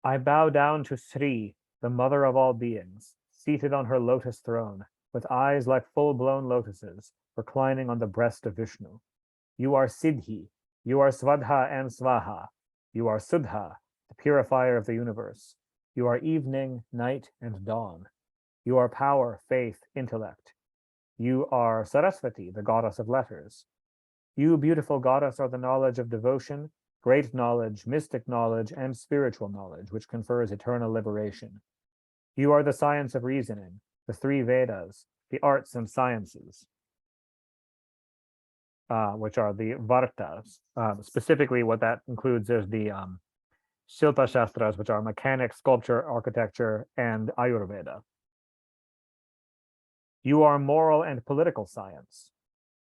Speaker 1: "I bow down to Shri, the mother of all beings, seated on her lotus throne, with eyes like full-blown lotuses, reclining on the breast of Vishnu. You are Siddhi, you are Svadha and Svaha, you are Suddha, the purifier of the universe. You are evening, night, and dawn. You are power, faith, intellect. You are Saraswati, the goddess of letters. You, beautiful goddess, are the knowledge of devotion, great knowledge, mystic knowledge, and spiritual knowledge, which confers eternal liberation. You are the science of reasoning, the three Vedas, the arts and sciences, which are the Vartas. Specifically, what that includes is the Shilpa Shastras, which are mechanics, sculpture, architecture, and Ayurveda. You are moral and political science.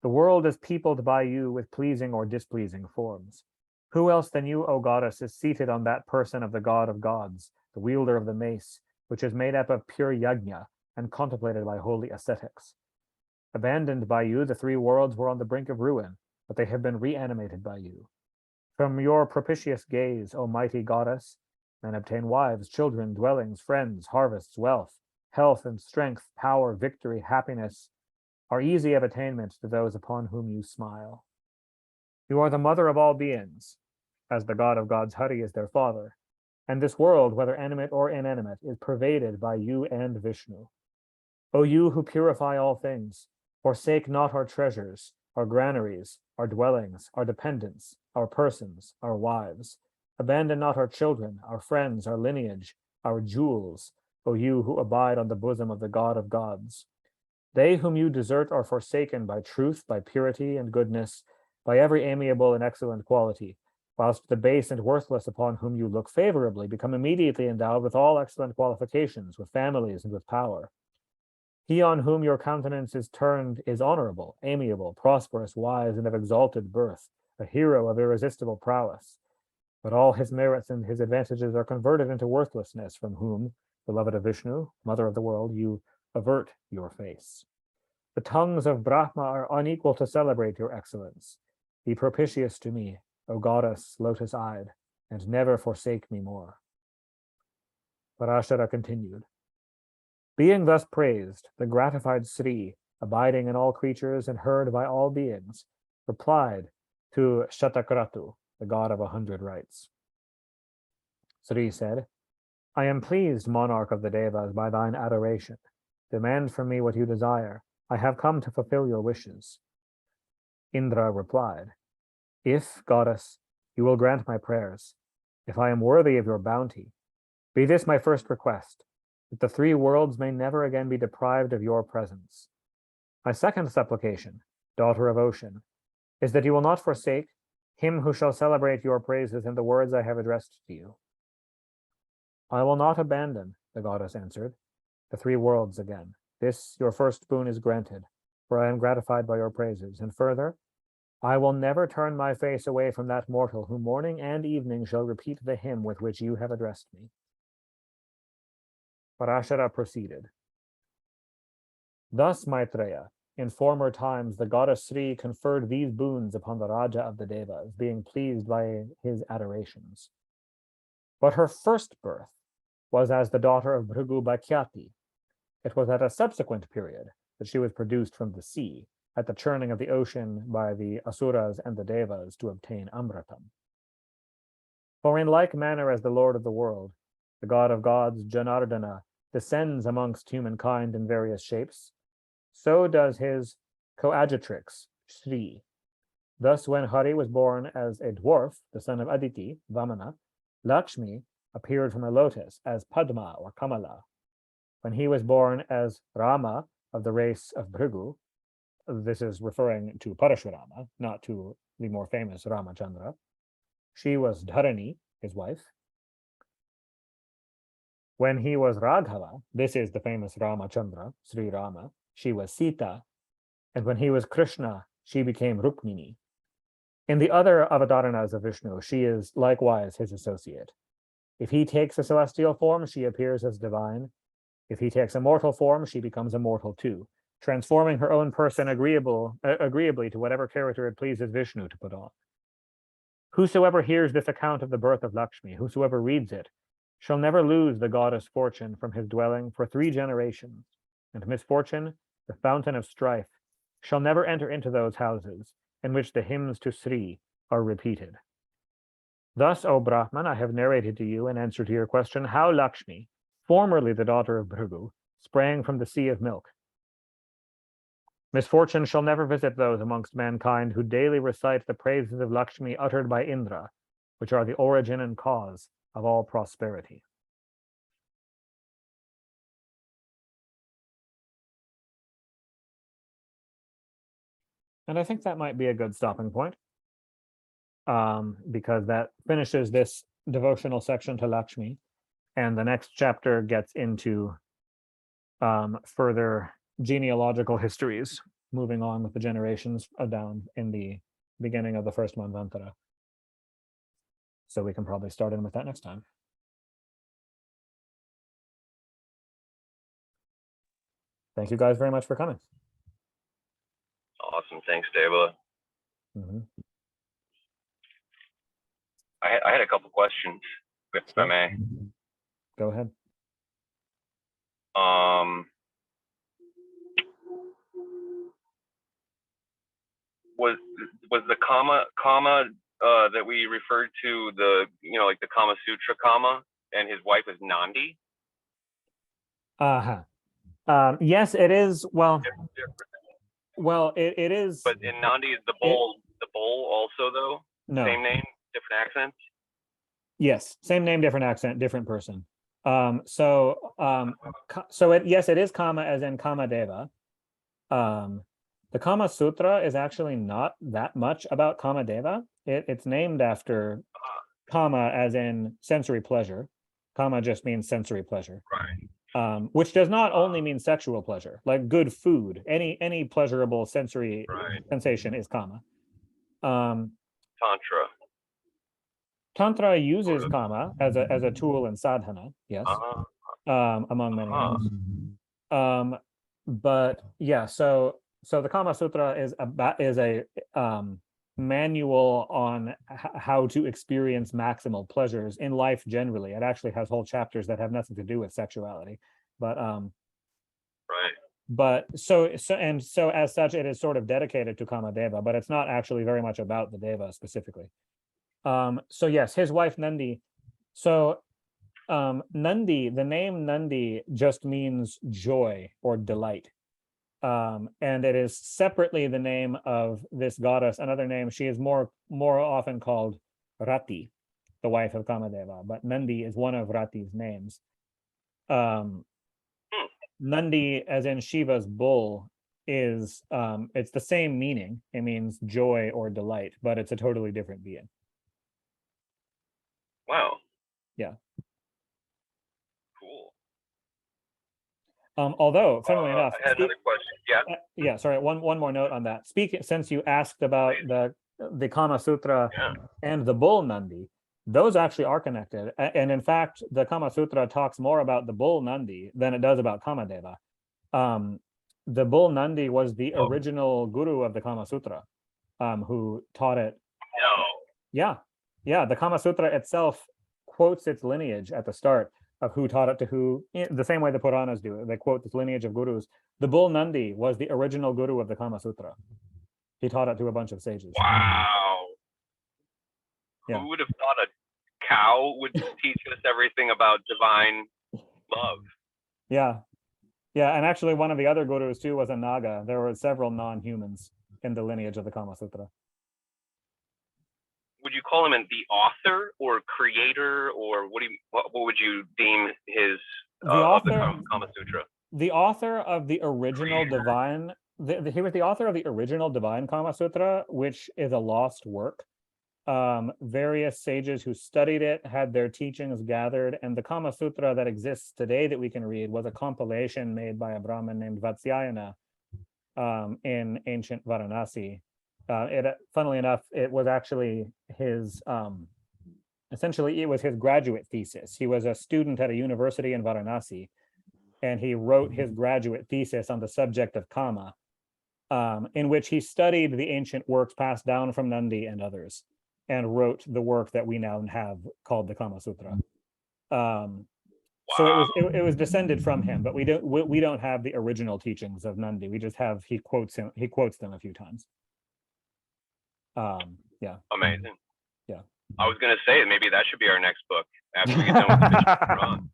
Speaker 1: The world is peopled by you with pleasing or displeasing forms. Who else than you, O goddess, is seated on that person of the god of gods, the wielder of the mace, which is made up of pure yajna and contemplated by holy ascetics? Abandoned by you, the three worlds were on the brink of ruin, but they have been reanimated by you. From your propitious gaze, O mighty goddess, men obtain wives, children, dwellings, friends, harvests, wealth, health and strength, power, victory, happiness, are easy of attainment to those upon whom you smile. You are the mother of all beings, as the god of gods Hari is their father, and this world, whether animate or inanimate, is pervaded by you and Vishnu. O you who purify all things, forsake not our treasures, our granaries, our dwellings, our dependents, our persons, our wives. Abandon not our children, our friends, our lineage, our jewels, O you who abide on the bosom of the God of gods. They whom you desert are forsaken by truth, by purity and goodness, by every amiable and excellent quality, whilst the base and worthless upon whom you look favorably become immediately endowed with all excellent qualifications, with families and with power. He on whom your countenance is turned is honorable, amiable, prosperous, wise, and of exalted birth, a hero of irresistible prowess. But all his merits and his advantages are converted into worthlessness, from whom, beloved of Vishnu, mother of the world, you avert your face. The tongues of Brahma are unequal to celebrate your excellence. Be propitious to me, O goddess lotus-eyed, and never forsake me more. Parashara continued. Being thus praised, the gratified Shri abiding in all creatures and heard by all beings, replied to Shatakratu, the god of 100 rights. Shri said, I am pleased, monarch of the Devas, by thine adoration. Demand from me what you desire. I have come to fulfill your wishes. Indra replied, if, goddess, you will grant my prayers, if I am worthy of your bounty, be this my first request, that the 3 worlds may never again be deprived of your presence. My second supplication, daughter of ocean, is that you will not forsake him who shall celebrate your praises in the words I have addressed to you. I will not abandon, the goddess answered, the 3 worlds again. This, your first boon, is granted, for I am gratified by your praises. And further, I will never turn my face away from that mortal who morning and evening shall repeat the hymn with which you have addressed me. Parashara proceeded. Thus, Maitreya, in former times, the goddess Shri conferred these boons upon the Raja of the Devas, being pleased by his adorations. But her first birth was as the daughter of Bhrigu Bhakyati. It was at a subsequent period that she was produced from the sea, at the churning of the ocean by the Asuras and the Devas to obtain Amritam. For in like manner as the Lord of the world, the god of gods, Janardana, descends amongst humankind in various shapes, so does his coadjutrix, Shri. Thus, when Hari was born as a dwarf, the son of Aditi, Vamana, Lakshmi appeared from a lotus as Padma or Kamala. When he was born as Rama of the race of Bhrigu, this is referring to Parashurama, not to the more famous Ramachandra, she was Dharani, his wife. When he was Raghava, this is the famous Ramachandra, Sri Rama, she was Sita. And when he was Krishna, she became Rukmini. In the other avataranas of Vishnu, she is likewise his associate. If he takes a celestial form, she appears as divine. If he takes a mortal form, she becomes immortal too, transforming her own person agreeably to whatever character it pleases Vishnu to put on. Whosoever hears this account of the birth of Lakshmi, whosoever reads it, shall never lose the goddess fortune from his dwelling for 3 generations, and misfortune, the fountain of strife, shall never enter into those houses in which the hymns to Shri are repeated. Thus, O Brahman, I have narrated to you in answer to your question how Lakshmi, formerly the daughter of Bhrigu, sprang from the sea of milk. Misfortune shall never visit those amongst mankind who daily recite the praises of Lakshmi uttered by Indra, which are the origin and cause of all prosperity. And I think that might be a good stopping point, because that finishes this devotional section to Lakshmi, and the next chapter gets into further genealogical histories, moving on with the generations down in the beginning of the first Manvantara. So we can probably start in with that next time. Thank you guys very much for coming.
Speaker 2: Awesome. Thanks, Deva.
Speaker 1: Mm-hmm.
Speaker 2: I had a couple questions, if I may.
Speaker 1: Go ahead.
Speaker 2: Was the comma that we referred to, the like the Kama Sutra comma, and his wife is Nandi?
Speaker 1: Yes, it is. Well, it is.
Speaker 2: But in Nandi is the bowl also though?
Speaker 1: No.
Speaker 2: Same name, different accent?
Speaker 1: Yes, same name, different accent, different person. So it is Kama as in Kamadeva. The Kama Sutra is actually not that much about Kamadeva. It's named after Kama as in sensory pleasure. Kama just means sensory pleasure.
Speaker 2: Right.
Speaker 1: Which does not only mean sexual pleasure, like good food. Any pleasurable sensory sensation is Kama. Tantra uses Kama as a tool in sadhana, yes, among many others. But yeah, so the Kama Sutra is a manual on how to experience maximal pleasures in life generally. It actually has whole chapters that have nothing to do with sexuality, but
Speaker 2: right.
Speaker 1: But so as such, it is sort of dedicated to Kamadeva, but it's not actually very much about the Deva specifically. So yes, his wife Nandi. So Nandi, the name Nandi just means joy or delight. And it is separately the name of this goddess. Another name, she is more often called Rati, the wife of Kamadeva, but Nandi is one of Rati's names. Nandi, as in Shiva's bull, is it's the same meaning. It means joy or delight, but it's a totally different being.
Speaker 2: Wow.
Speaker 1: Yeah.
Speaker 2: Cool.
Speaker 1: Although, funnily enough,
Speaker 2: I had another question. Yeah.
Speaker 1: Yeah. Sorry. One more note on that. Speaking, since you asked about the Kama Sutra and the bull Nandi, those actually are connected. And in fact, the Kama Sutra talks more about the bull Nandi than it does about Kamadeva. The bull Nandi was the original guru of the Kama Sutra, who taught it.
Speaker 2: No.
Speaker 1: Yeah. Yeah. The Kama Sutra itself quotes its lineage at the start of who taught it to who, the same way the Puranas do. They quote this lineage of gurus. The bull Nandi was the original guru of the Kama Sutra. He taught it to a bunch of sages.
Speaker 2: Wow.
Speaker 1: Yeah.
Speaker 2: Who would have thought a cow would teach us everything about divine love?
Speaker 1: Yeah. Yeah. And actually, one of the other gurus too was a Naga. There were several non-humans in the lineage of the Kama Sutra.
Speaker 2: Would you call him the author or creator, or what would you deem his of the Kama Sutra?
Speaker 1: The author of the original divine. He was the author of the original divine Kama Sutra, which is a lost work. Various sages who studied it had their teachings gathered, and the Kama Sutra that exists today that we can read was a compilation made by a Brahmin named Vatsyayana in ancient Varanasi. Funnily enough, it was actually his, essentially, it was his graduate thesis. He was a student at a university in Varanasi, and he wrote his graduate thesis on the subject of Kama, in which he studied the ancient works passed down from Nandi and others, and wrote the work that we now have called the Kama Sutra. So it was descended from him, but we don't have the original teachings of Nandi. We just have he quotes them a few times. Yeah.
Speaker 2: Amazing.
Speaker 1: Yeah.
Speaker 2: I was gonna say maybe that should be our next book after we get done with the Quran.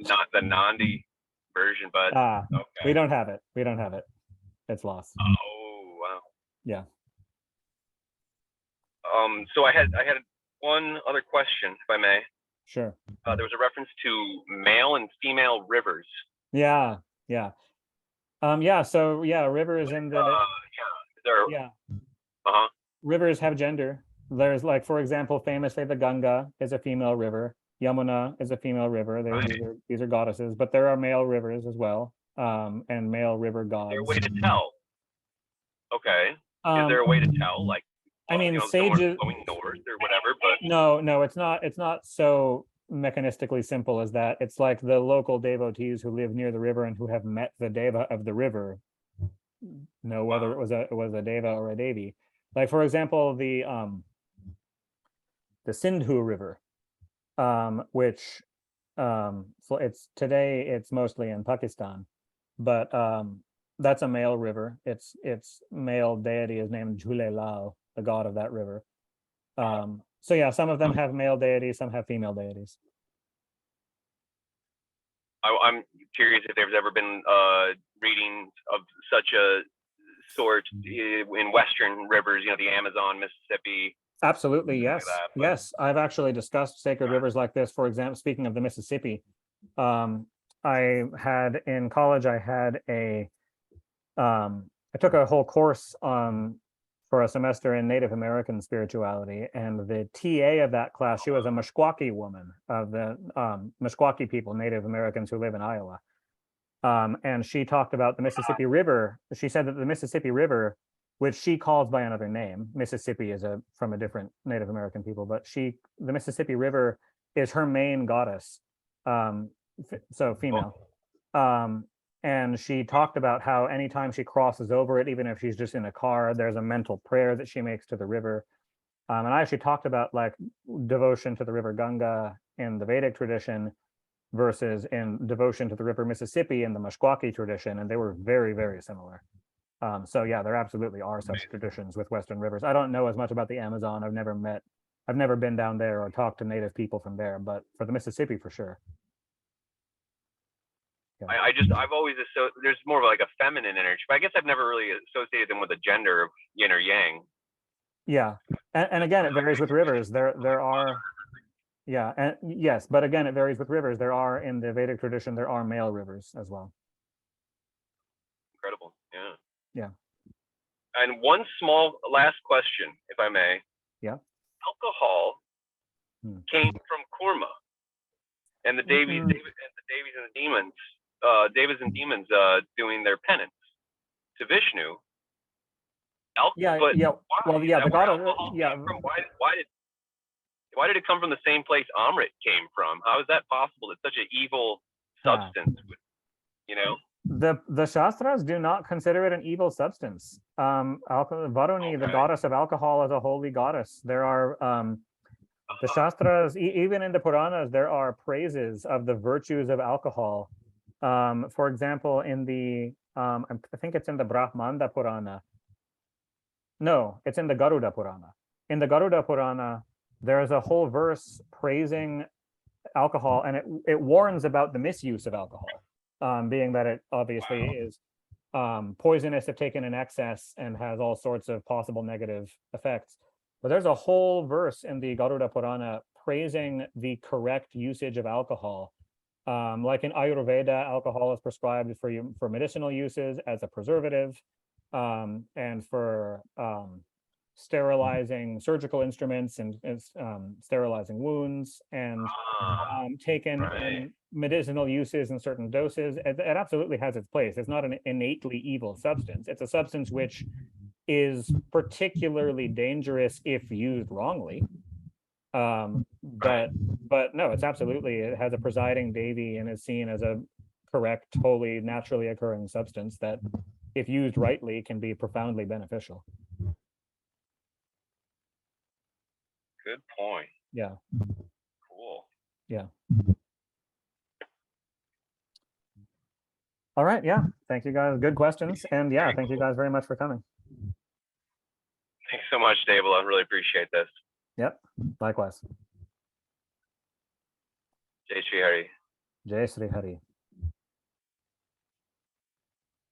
Speaker 2: Not the Nandi version, but okay.
Speaker 1: We don't have it. It's lost.
Speaker 2: Oh wow.
Speaker 1: Yeah.
Speaker 2: So I had one other question, if I may.
Speaker 1: Sure.
Speaker 2: There was a reference to male and female rivers.
Speaker 1: Yeah. So rivers in the rivers have gender. There's, like, for example, famously the Ganga is a female river. Yamuna is a female river. These are goddesses, but there are male rivers as well, and male river gods.
Speaker 2: Is there a way to tell? Okay. Is there a way to tell? Like,
Speaker 1: I mean, sages
Speaker 2: going north or whatever, but
Speaker 1: no, it's not so mechanistically simple as that. It's like the local devotees who live near the river and who have met the deva of the river know whether it was a deva or a devi. Like, for example, the Sindhu River, which so it's mostly in Pakistan, but that's a male river. Its male deity is named Jhulelal, the god of that river. So yeah, some of them have male deities, some have female deities.
Speaker 2: I'm curious if there's ever been readings of such a sort in Western rivers, the Amazon, Mississippi.
Speaker 1: Absolutely, yes.
Speaker 2: Like that,
Speaker 1: yes, I've actually discussed sacred rivers like this. For example, speaking of the Mississippi, I had in college, I took a whole course for a semester in Native American spirituality, and the TA of that class, she was a Meskwaki woman of the Meskwaki people, Native Americans who live in Iowa. And she talked about the Mississippi River. She said that the Mississippi River, which she calls by another name, Mississippi is from a different Native American people, but the Mississippi River is her main goddess, so female. And she talked about how anytime she crosses over it, even if she's just in a car, there's a mental prayer that she makes to the river. And I actually talked about, like, devotion to the river Ganga in the Vedic tradition. versus in devotion to the river Mississippi in the Meskwaki tradition, and they were very, very similar. So yeah, there absolutely are such traditions with Western rivers. I don't know as much about the Amazon. I've never been down there or talked to native people from there, but for the Mississippi, for sure. Yeah.
Speaker 2: I've always there's more of like a feminine energy, but I guess I've never really associated them with a gender of yin or yang.
Speaker 1: Yeah, and again, it varies with rivers. There are, yeah, and yes, but again, it varies with rivers. There are in the Vedic tradition, there are male rivers as well.
Speaker 2: Incredible, yeah.
Speaker 1: Yeah.
Speaker 2: And one small last question, if I may.
Speaker 1: Yeah.
Speaker 2: Alcohol came from Kurma, and the Davies and the demons, Devas and demons, doing their penance to Vishnu.
Speaker 1: Yeah,
Speaker 2: but
Speaker 1: yeah.
Speaker 2: Why,
Speaker 1: well, yeah, the god of yeah.
Speaker 2: Why did it come from the same place Amrit came from? How is that possible? It's such an evil substance, you know.
Speaker 1: The Shastras do not consider it an evil substance. Varuni, the goddess of alcohol, is a holy goddess. There are the Shastras, even in the Puranas, there are praises of the virtues of alcohol. For example, in the I think it's in the Brahmanda Purana. No, it's in the Garuda Purana. In the Garuda Purana, there is a whole verse praising alcohol, and it warns about the misuse of alcohol, being that it obviously is poisonous if taken in excess and has all sorts of possible negative effects. But there's a whole verse in the Garuda Purana praising the correct usage of alcohol. Like in Ayurveda, alcohol is prescribed for medicinal uses as a preservative, and for sterilizing surgical instruments and sterilizing wounds, and taken in medicinal uses in certain doses. It absolutely has its place. It's not an innately evil substance. It's a substance which is particularly dangerous if used wrongly. But no, it's absolutely, it has a presiding deity and is seen as a correct, holy, naturally occurring substance that, if used rightly, can be profoundly beneficial.
Speaker 2: Good point.
Speaker 1: Yeah.
Speaker 2: Cool.
Speaker 1: Yeah. All right. Yeah. Thank you guys. Good questions. And yeah, thank you guys very much for coming.
Speaker 2: Thanks so much, Dave. I really appreciate this.
Speaker 1: Yep. Likewise.
Speaker 2: Jai Shri Hari.
Speaker 1: Jai Shri Hari.